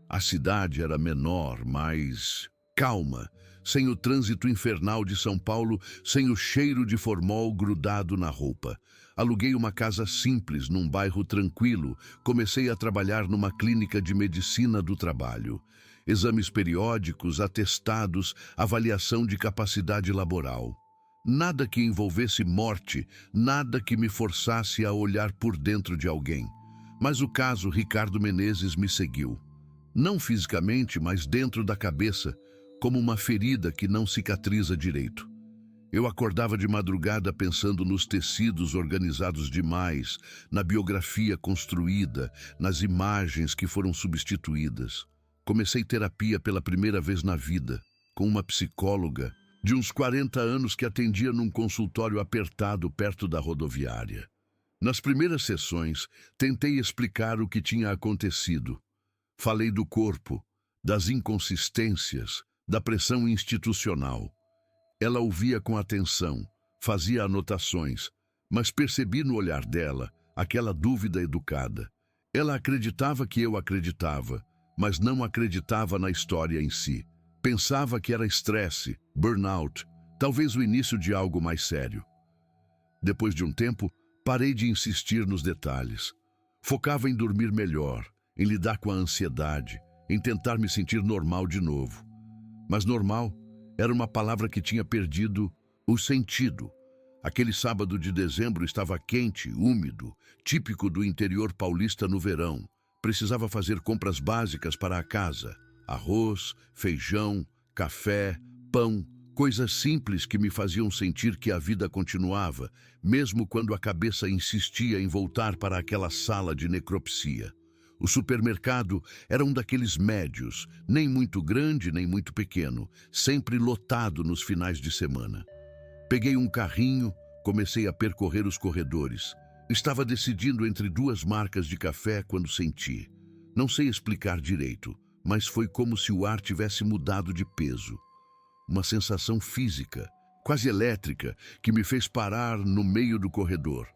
A cidade era menor, mais calma, sem o trânsito infernal de São Paulo, sem o cheiro de formol grudado na roupa. Aluguei uma casa simples num bairro tranquilo. Comecei a trabalhar numa clínica de medicina do trabalho. Exames periódicos, atestados, avaliação de capacidade laboral. Nada que envolvesse morte, nada que me forçasse a olhar por dentro de alguém. Mas o caso Ricardo Menezes me seguiu. Não fisicamente, mas dentro da cabeça, como uma ferida que não cicatriza direito. Eu acordava de madrugada pensando nos tecidos organizados demais, na biografia construída, nas imagens que foram substituídas. Comecei terapia pela primeira vez na vida, com uma psicóloga de uns 40 anos que atendia num consultório apertado perto da rodoviária. Nas primeiras sessões, tentei explicar o que tinha acontecido. Falei do corpo, das inconsistências, da pressão institucional. Ela ouvia com atenção, fazia anotações, mas percebi no olhar dela aquela dúvida educada. Ela acreditava que eu acreditava, mas não acreditava na história em si. Pensava que era estresse, burnout, talvez o início de algo mais sério. Depois de um tempo, parei de insistir nos detalhes. Focava em dormir melhor, em lidar com a ansiedade, em tentar me sentir normal de novo. Mas normal era uma palavra que tinha perdido o sentido. Aquele sábado de dezembro estava quente, úmido, típico do interior paulista no verão. Precisava fazer compras básicas para a casa. Arroz, feijão, café, pão, coisas simples que me faziam sentir que a vida continuava, mesmo quando a cabeça insistia em voltar para aquela sala de necropsia. O supermercado era um daqueles médios, nem muito grande nem muito pequeno, sempre lotado nos finais de semana. Peguei um carrinho, comecei a percorrer os corredores. Estava decidindo entre 2 marcas de café quando senti. Não sei explicar direito, mas foi como se o ar tivesse mudado de peso. Uma sensação física, quase elétrica, que me fez parar no meio do corredor.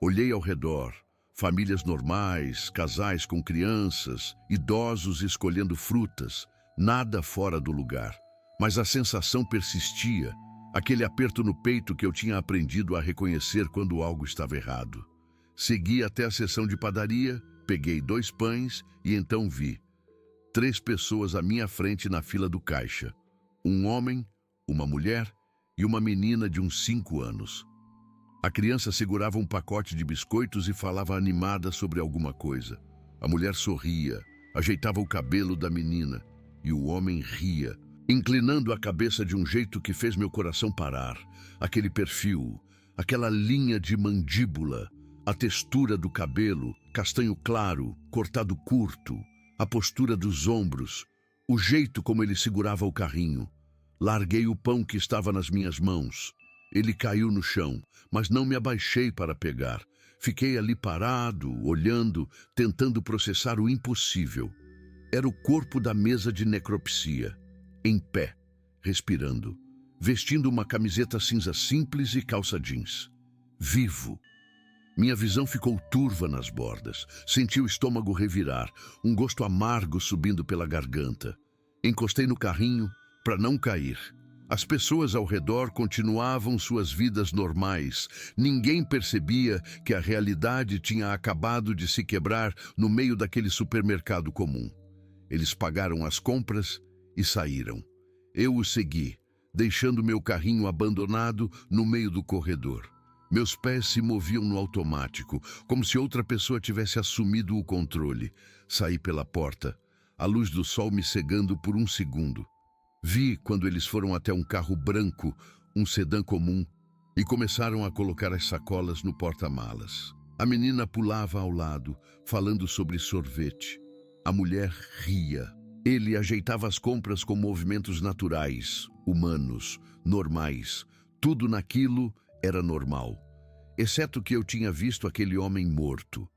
Olhei ao redor. Famílias normais, casais com crianças, idosos escolhendo frutas, nada fora do lugar. Mas a sensação persistia. Aquele aperto no peito que eu tinha aprendido a reconhecer quando algo estava errado. Segui até a seção de padaria, peguei 2 pães e então vi 3 pessoas à minha frente na fila do caixa. Um homem, uma mulher e uma menina de uns 5 anos. A criança segurava um pacote de biscoitos e falava animada sobre alguma coisa. A mulher sorria, ajeitava o cabelo da menina e o homem ria, inclinando a cabeça de um jeito que fez meu coração parar. Aquele perfil, aquela linha de mandíbula, a textura do cabelo, castanho claro, cortado curto, a postura dos ombros, o jeito como ele segurava o carrinho. Larguei o pão que estava nas minhas mãos. Ele caiu no chão, mas não me abaixei para pegar. Fiquei ali parado, olhando, tentando processar o impossível. Era o corpo da mesa de necropsia, em pé, respirando, vestindo uma camiseta cinza simples e calça jeans. Vivo. Minha visão ficou turva nas bordas. Senti o estômago revirar, um gosto amargo subindo pela garganta. Encostei no carrinho para não cair. As pessoas ao redor continuavam suas vidas normais. Ninguém percebia que a realidade tinha acabado de se quebrar no meio daquele supermercado comum. Eles pagaram as compras e saíram. Eu os segui, deixando meu carrinho abandonado no meio do corredor. Meus pés se moviam no automático, como se outra pessoa tivesse assumido o controle. Saí pela porta, a luz do sol me cegando por um segundo. Vi quando eles foram até um carro branco, um sedã comum, e começaram a colocar as sacolas no porta-malas. A menina pulava ao lado, falando sobre sorvete. A mulher ria. Ele ajeitava as compras com movimentos naturais, humanos, normais. Tudo naquilo era normal, exceto que eu tinha visto aquele homem morto.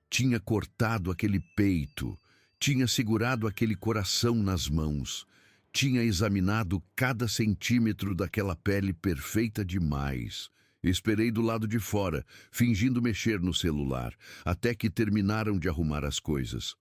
Tinha cortado aquele peito, tinha segurado aquele coração nas mãos, tinha examinado cada centímetro daquela pele perfeita demais. Esperei do lado de fora, fingindo mexer no celular, até que terminaram de arrumar as coisas.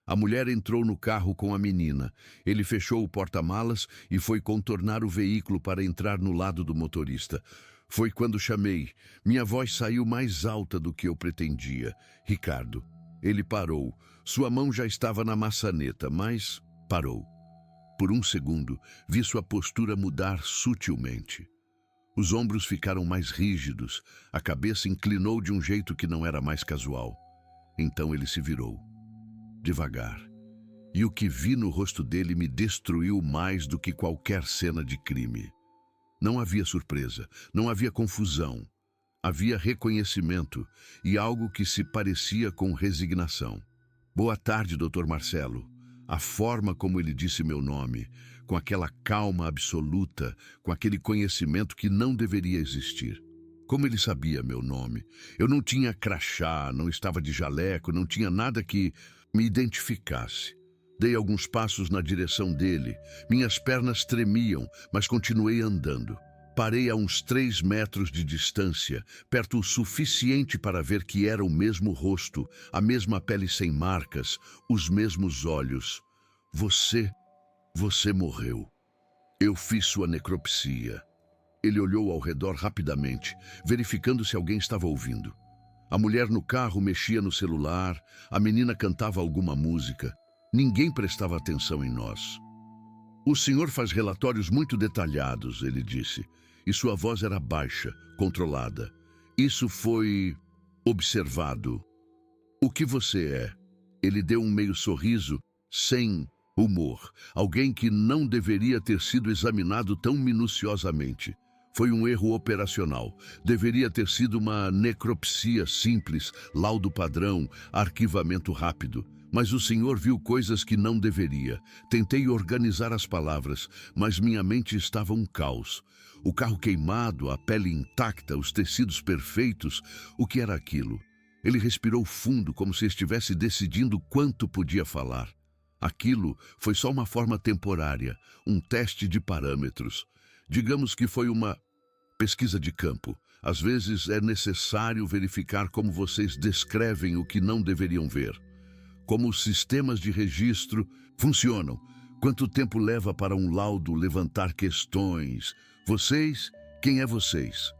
A mulher entrou no carro com a menina. Ele fechou o porta-malas e foi contornar o veículo para entrar no lado do motorista. Foi quando chamei. Minha voz saiu mais alta do que eu pretendia. Ricardo. Ele parou. Sua mão já estava na maçaneta, mas parou. Por um segundo, vi sua postura mudar sutilmente. Os ombros ficaram mais rígidos. A cabeça inclinou de um jeito que não era mais casual. Então ele se virou. Devagar. E o que vi no rosto dele me destruiu mais do que qualquer cena de crime. Não havia surpresa, não havia confusão. Havia reconhecimento e algo que se parecia com resignação. Boa tarde, Dr. Marcelo. A forma como ele disse meu nome, com aquela calma absoluta, com aquele conhecimento que não deveria existir. Como ele sabia meu nome? Eu não tinha crachá, não estava de jaleco, não tinha nada que me identificasse. Dei alguns passos na direção dele. Minhas pernas tremiam, mas continuei andando. Parei a uns 3 metros de distância, perto o suficiente para ver que era o mesmo rosto, a mesma pele sem marcas, os mesmos olhos. Você morreu. Eu fiz sua necropsia. Ele olhou ao redor rapidamente, verificando se alguém estava ouvindo. A mulher no carro mexia no celular, a menina cantava alguma música. Ninguém prestava atenção em nós. O senhor faz relatórios muito detalhados, ele disse, e sua voz era baixa, controlada. Isso foi observado. O que você é? Ele deu um meio sorriso, sem humor. Alguém que não deveria ter sido examinado tão minuciosamente. Foi um erro operacional. Deveria ter sido uma necropsia simples, laudo padrão, arquivamento rápido. Mas o senhor viu coisas que não deveria. Tentei organizar as palavras, mas minha mente estava um caos. O carro queimado, a pele intacta, os tecidos perfeitos. O que era aquilo? Ele respirou fundo, como se estivesse decidindo quanto podia falar. Aquilo foi só uma forma temporária, um teste de parâmetros. Digamos que foi uma pesquisa de campo. Às vezes é necessário verificar como vocês descrevem o que não deveriam ver. Como os sistemas de registro funcionam. Quanto tempo leva para um laudo levantar questões? Vocês Quem é vocês?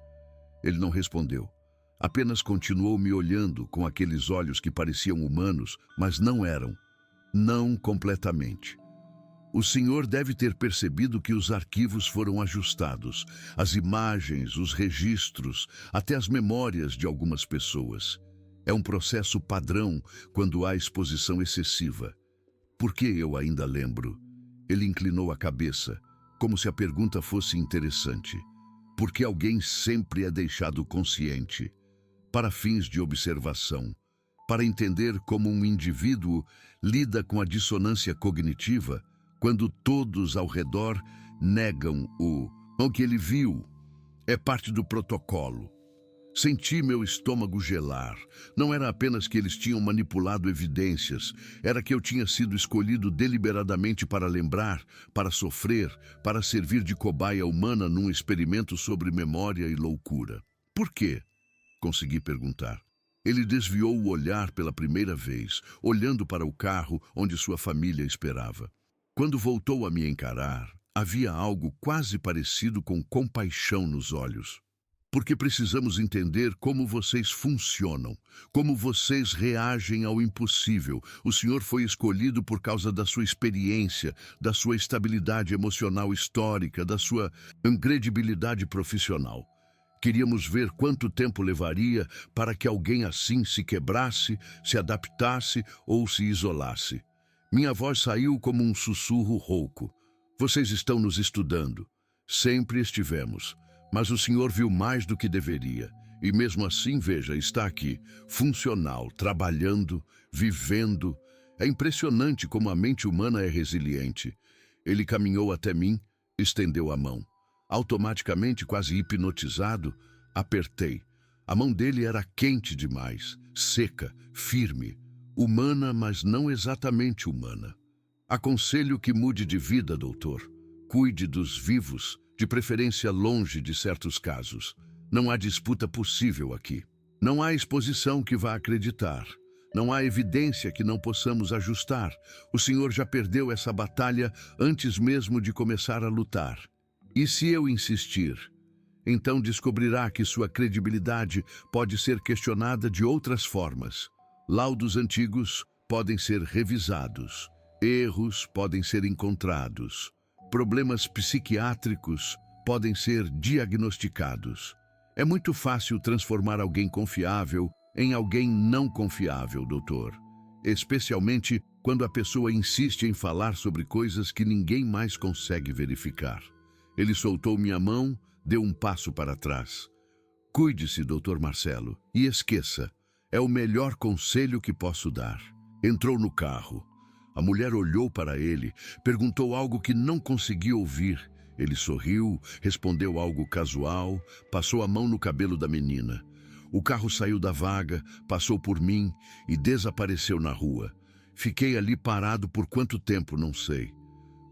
Ele não respondeu. Apenas continuou me olhando com aqueles olhos que pareciam humanos, mas não eram. Não completamente. O senhor deve ter percebido que os arquivos foram ajustados, as imagens, os registros, até as memórias de algumas pessoas. É um processo padrão quando há exposição excessiva. Por que eu ainda lembro? Ele inclinou a cabeça, como se a pergunta fosse interessante. Porque alguém sempre é deixado consciente, para fins de observação, para entender como um indivíduo lida com a dissonância cognitiva quando todos ao redor negam o que ele viu. É parte do protocolo. Senti meu estômago gelar. Não era apenas que eles tinham manipulado evidências, era que eu tinha sido escolhido deliberadamente para lembrar, para sofrer, para servir de cobaia humana num experimento sobre memória e loucura. Por quê? Consegui perguntar. Ele desviou o olhar pela primeira vez, olhando para o carro onde sua família esperava. Quando voltou a me encarar, havia algo quase parecido com compaixão nos olhos. Porque precisamos entender como vocês funcionam, como vocês reagem ao impossível. O senhor foi escolhido por causa da sua experiência, da sua estabilidade emocional histórica, da sua credibilidade profissional. Queríamos ver quanto tempo levaria para que alguém assim se quebrasse, se adaptasse ou se isolasse. Minha voz saiu como um sussurro rouco. Vocês estão nos estudando. Sempre estivemos. Mas o senhor viu mais do que deveria. E mesmo assim, veja, está aqui, funcional, trabalhando, vivendo. É impressionante como a mente humana é resiliente. Ele caminhou até mim, estendeu a mão. Automaticamente, quase hipnotizado, apertei. A mão dele era quente demais, seca, firme. Humana, mas não exatamente humana. Aconselho que mude de vida, doutor. Cuide dos vivos, de preferência longe de certos casos. Não há disputa possível aqui. Não há exposição que vá acreditar. Não há evidência que não possamos ajustar. O senhor já perdeu essa batalha antes mesmo de começar a lutar. E se eu insistir, então descobrirá que sua credibilidade pode ser questionada de outras formas. Laudos antigos podem ser revisados. Erros podem ser encontrados. Problemas psiquiátricos podem ser diagnosticados. É muito fácil transformar alguém confiável em alguém não confiável, doutor. Especialmente quando a pessoa insiste em falar sobre coisas que ninguém mais consegue verificar. Ele soltou minha mão, deu um passo para trás. Cuide-se, doutor Marcelo, e esqueça. É o melhor conselho que posso dar. Entrou no carro. A mulher olhou para ele, perguntou algo que não conseguia ouvir. Ele sorriu, respondeu algo casual, passou a mão no cabelo da menina. O carro saiu da vaga, passou por mim e desapareceu na rua. Fiquei ali parado por quanto tempo, não sei.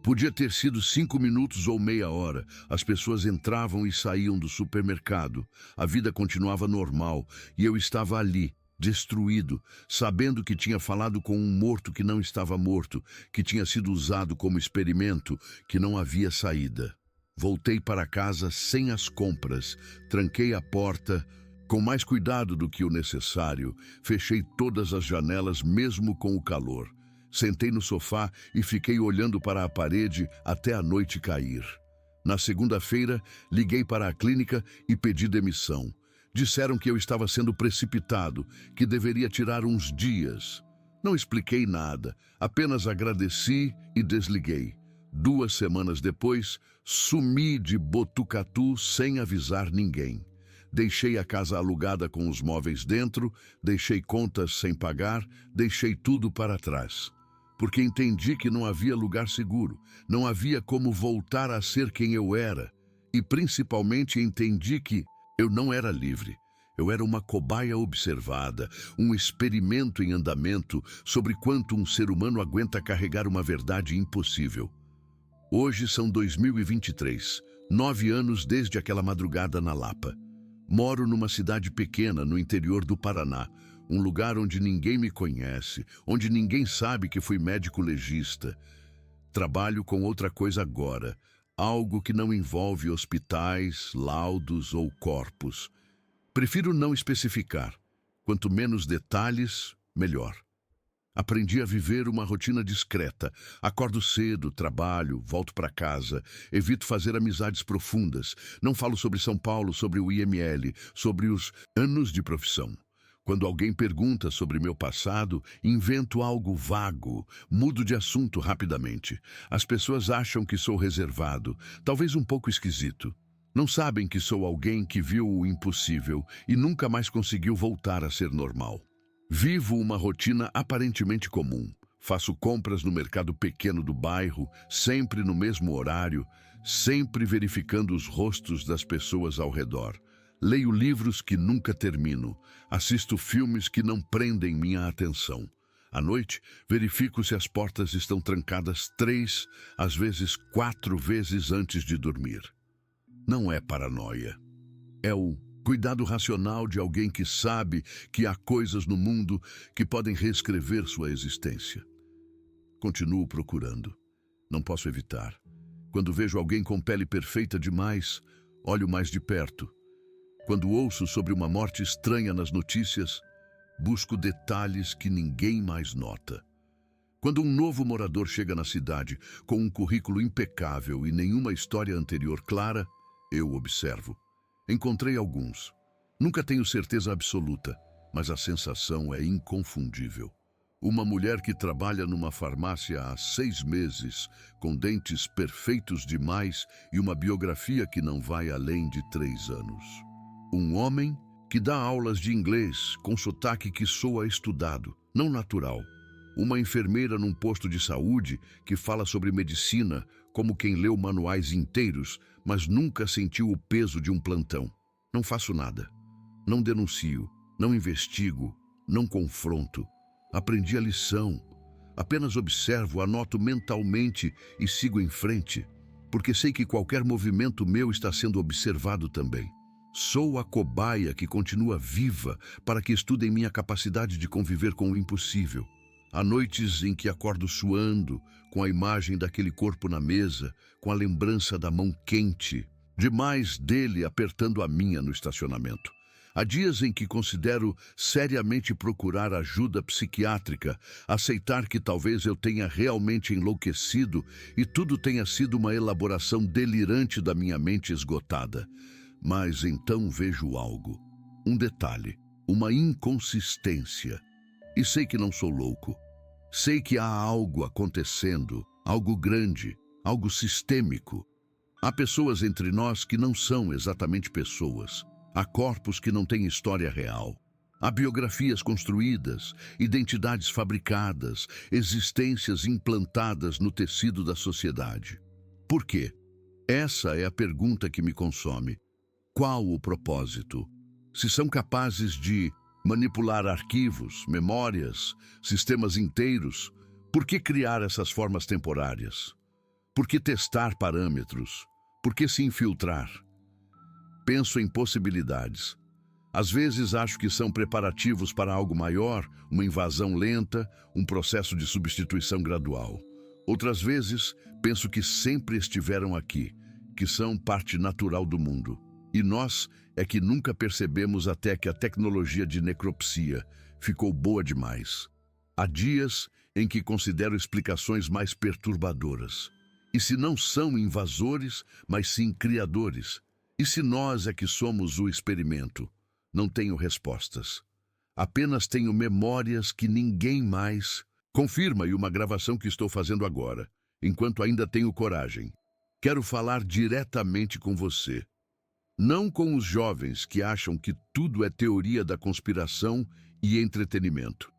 Podia ter sido 5 minutos ou meia hora. As pessoas entravam e saíam do supermercado. A vida continuava normal e eu estava ali, destruído, sabendo que tinha falado com um morto que não estava morto, que tinha sido usado como experimento, que não havia saída. Voltei para casa sem as compras, tranquei a porta, com mais cuidado do que o necessário, fechei todas as janelas mesmo com o calor. Sentei no sofá e fiquei olhando para a parede até a noite cair. Na segunda-feira, liguei para a clínica e pedi demissão. Disseram que eu estava sendo precipitado, que deveria tirar uns dias. Não expliquei nada, apenas agradeci e desliguei. 2 semanas depois, sumi de Botucatu sem avisar ninguém. Deixei a casa alugada com os móveis dentro, deixei contas sem pagar, deixei tudo para trás. Porque entendi que não havia lugar seguro, não havia como voltar a ser quem eu era. E principalmente entendi que eu não era livre. Eu era uma cobaia observada, um experimento em andamento sobre quanto um ser humano aguenta carregar uma verdade impossível. Hoje são 2023, 9 anos desde aquela madrugada na Lapa. Moro numa cidade pequena no interior do Paraná, um lugar onde ninguém me conhece, onde ninguém sabe que fui médico legista. Trabalho com outra coisa agora, algo que não envolve hospitais, laudos ou corpos. Prefiro não especificar. Quanto menos detalhes, melhor. Aprendi a viver uma rotina discreta. Acordo cedo, trabalho, volto para casa. Evito fazer amizades profundas. Não falo sobre São Paulo, sobre o IML, sobre os anos de profissão. Quando alguém pergunta sobre meu passado, invento algo vago, mudo de assunto rapidamente. As pessoas acham que sou reservado, talvez um pouco esquisito. Não sabem que sou alguém que viu o impossível e nunca mais conseguiu voltar a ser normal. Vivo uma rotina aparentemente comum. Faço compras no mercado pequeno do bairro, sempre no mesmo horário, sempre verificando os rostos das pessoas ao redor. Leio livros que nunca termino. Assisto filmes que não prendem minha atenção. À noite, verifico se as portas estão trancadas 3, às vezes 4 vezes antes de dormir. Não é paranoia. É o cuidado racional de alguém que sabe que há coisas no mundo que podem reescrever sua existência. Continuo procurando. Não posso evitar. Quando vejo alguém com pele perfeita demais, olho mais de perto. Quando ouço sobre uma morte estranha nas notícias, busco detalhes que ninguém mais nota. Quando um novo morador chega na cidade com um currículo impecável e nenhuma história anterior clara, eu observo. Encontrei alguns. Nunca tenho certeza absoluta, mas a sensação é inconfundível. Uma mulher que trabalha numa farmácia há 6 meses, com dentes perfeitos demais e uma biografia que não vai além de 3 anos. Um homem que dá aulas de inglês com sotaque que soa estudado, não natural. Uma enfermeira num posto de saúde que fala sobre medicina como quem leu manuais inteiros, mas nunca sentiu o peso de um plantão. Não faço nada. Não denuncio, não investigo, não confronto. Aprendi a lição. Apenas observo, anoto mentalmente e sigo em frente, porque sei que qualquer movimento meu está sendo observado também. Sou a cobaia que continua viva para que estudem minha capacidade de conviver com o impossível. Há noites em que acordo suando, com a imagem daquele corpo na mesa, com a lembrança da mão quente, demais dele apertando a minha no estacionamento. Há dias em que considero seriamente procurar ajuda psiquiátrica, aceitar que talvez eu tenha realmente enlouquecido e tudo tenha sido uma elaboração delirante da minha mente esgotada. Mas então vejo algo, um detalhe, uma inconsistência. E sei que não sou louco. Sei que há algo acontecendo, algo grande, algo sistêmico. Há pessoas entre nós que não são exatamente pessoas. Há corpos que não têm história real. Há biografias construídas, identidades fabricadas, existências implantadas no tecido da sociedade. Por quê? Essa é a pergunta que me consome. Qual o propósito? Se são capazes de manipular arquivos, memórias, sistemas inteiros, por que criar essas formas temporárias? Por que testar parâmetros? Por que se infiltrar? Penso em possibilidades. Às vezes acho que são preparativos para algo maior, uma invasão lenta, um processo de substituição gradual. Outras vezes penso que sempre estiveram aqui, que são parte natural do mundo. E nós é que nunca percebemos até que a tecnologia de necropsia ficou boa demais. Há dias em que considero explicações mais perturbadoras. E se não são invasores, mas sim criadores? E se nós é que somos o experimento? Não tenho respostas. Apenas tenho memórias que ninguém mais... Confirma e uma gravação que estou fazendo agora, enquanto ainda tenho coragem. Quero falar diretamente com você. Não com os jovens que acham que tudo é teoria da conspiração e entretenimento.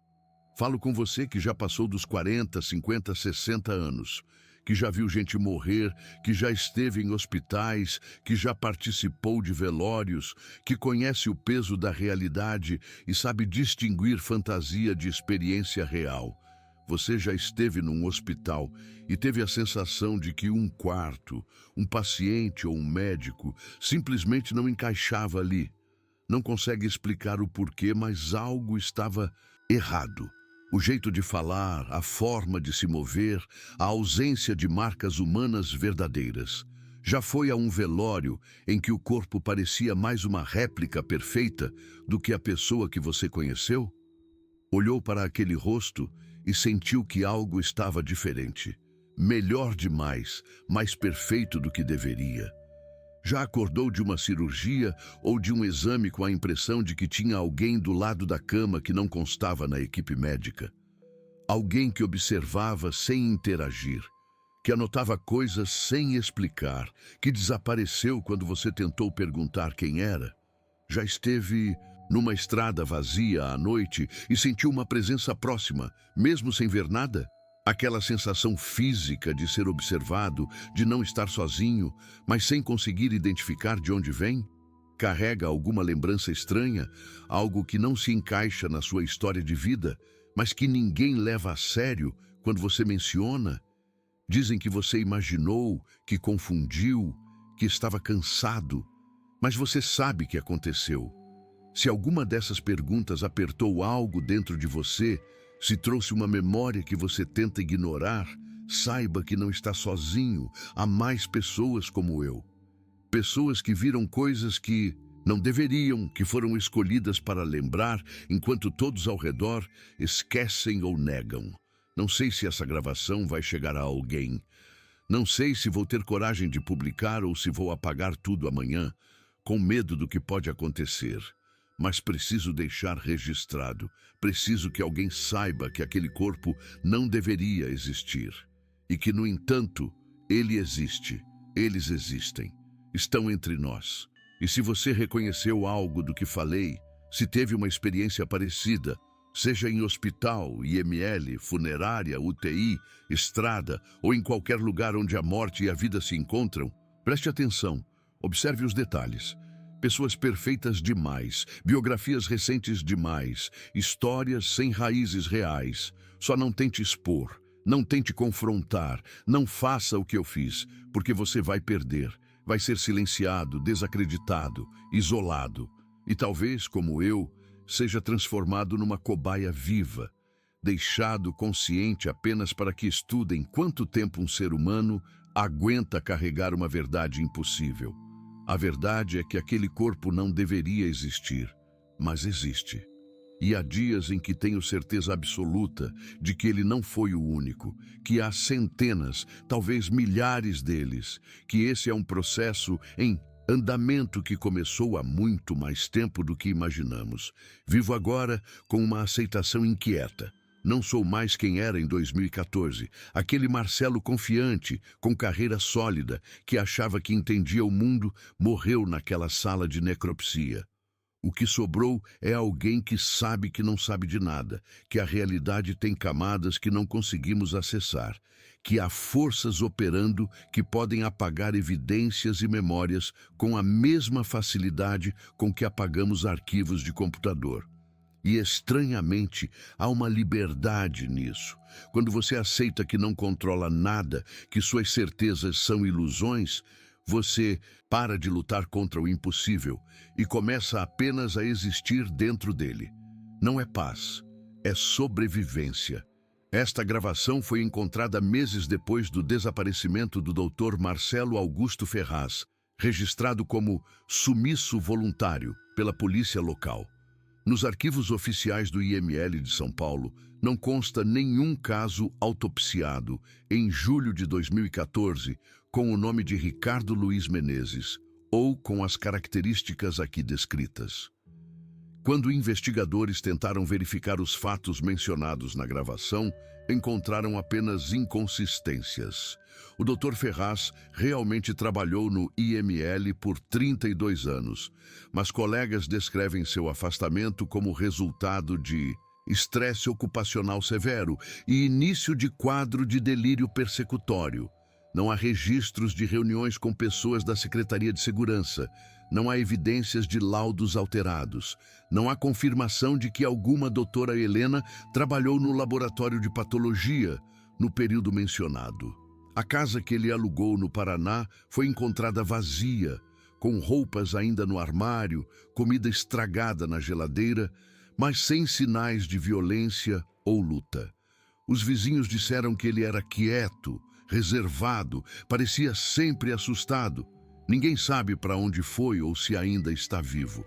Falo com você que já passou dos 40, 50, 60 anos, que já viu gente morrer, que já esteve em hospitais, que já participou de velórios, que conhece o peso da realidade e sabe distinguir fantasia de experiência real. Você já esteve num hospital e teve a sensação de que um quarto, um paciente ou um médico simplesmente não encaixava ali. Não consegue explicar o porquê, mas algo estava errado. O jeito de falar, a forma de se mover, a ausência de marcas humanas verdadeiras. Já foi a um velório em que o corpo parecia mais uma réplica perfeita do que a pessoa que você conheceu? Olhou para aquele rosto e sentiu que algo estava diferente. Melhor demais, mais perfeito do que deveria. Já acordou de uma cirurgia ou de um exame com a impressão de que tinha alguém do lado da cama que não constava na equipe médica? Alguém que observava sem interagir, que anotava coisas sem explicar, que desapareceu quando você tentou perguntar quem era? Já esteve numa estrada vazia à noite e sentiu uma presença próxima, mesmo sem ver nada? Aquela sensação física de ser observado, de não estar sozinho, mas sem conseguir identificar de onde vem? Carrega alguma lembrança estranha, algo que não se encaixa na sua história de vida, mas que ninguém leva a sério quando você menciona? Dizem que você imaginou, que confundiu, que estava cansado, mas você sabe que aconteceu. Se alguma dessas perguntas apertou algo dentro de você, se trouxe uma memória que você tenta ignorar, saiba que não está sozinho, há mais pessoas como eu. Pessoas que viram coisas que não deveriam, que foram escolhidas para lembrar, enquanto todos ao redor esquecem ou negam. Não sei se essa gravação vai chegar a alguém. Não sei se vou ter coragem de publicar ou se vou apagar tudo amanhã, com medo do que pode acontecer. Mas preciso deixar registrado. Preciso que alguém saiba que aquele corpo não deveria existir. E que, no entanto, ele existe. Eles existem. Estão entre nós. E se você reconheceu algo do que falei, se teve uma experiência parecida, seja em hospital, IML, funerária, UTI, estrada ou em qualquer lugar onde a morte e a vida se encontram, preste atenção, observe os detalhes. Pessoas perfeitas demais, biografias recentes demais, histórias sem raízes reais. Só não tente expor, não tente confrontar, não faça o que eu fiz, porque você vai perder. Vai ser silenciado, desacreditado, isolado. E talvez, como eu, seja transformado numa cobaia viva, deixado consciente apenas para que estudem quanto tempo um ser humano aguenta carregar uma verdade impossível. A verdade é que aquele corpo não deveria existir, mas existe. E há dias em que tenho certeza absoluta de que ele não foi o único, que há centenas, talvez milhares deles, que esse é um processo em andamento que começou há muito mais tempo do que imaginamos. Vivo agora com uma aceitação inquieta. Não sou mais quem era em 2014, aquele Marcelo confiante, com carreira sólida, que achava que entendia o mundo, morreu naquela sala de necropsia. O que sobrou é alguém que sabe que não sabe de nada, que a realidade tem camadas que não conseguimos acessar, que há forças operando que podem apagar evidências e memórias com a mesma facilidade com que apagamos arquivos de computador. E, estranhamente, há uma liberdade nisso. Quando você aceita que não controla nada, que suas certezas são ilusões, você para de lutar contra o impossível e começa apenas a existir dentro dele. Não é paz, é sobrevivência. Esta gravação foi encontrada meses depois do desaparecimento do Dr. Marcelo Augusto Ferraz, registrado como sumiço voluntário pela polícia local. Nos arquivos oficiais do IML de São Paulo, não consta nenhum caso autopsiado em julho de 2014 com o nome de Ricardo Luiz Menezes ou com as características aqui descritas. Quando investigadores tentaram verificar os fatos mencionados na gravação, encontraram apenas inconsistências. O Dr. Ferraz realmente trabalhou no IML por 32 anos, mas colegas descrevem seu afastamento como resultado de estresse ocupacional severo e início de quadro de delírio persecutório. Não há registros de reuniões com pessoas da Secretaria de Segurança. Não há evidências de laudos alterados. Não há confirmação de que alguma doutora Helena trabalhou no laboratório de patologia no período mencionado. A casa que ele alugou no Paraná foi encontrada vazia, com roupas ainda no armário, comida estragada na geladeira, mas sem sinais de violência ou luta. Os vizinhos disseram que ele era quieto, reservado, parecia sempre assustado. Ninguém sabe para onde foi ou se ainda está vivo.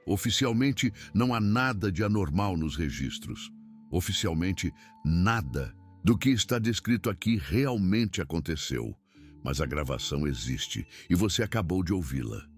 Oficialmente, não há nada de anormal nos registros. Oficialmente, nada do que está descrito aqui realmente aconteceu. Mas a gravação existe e você acabou de ouvi-la.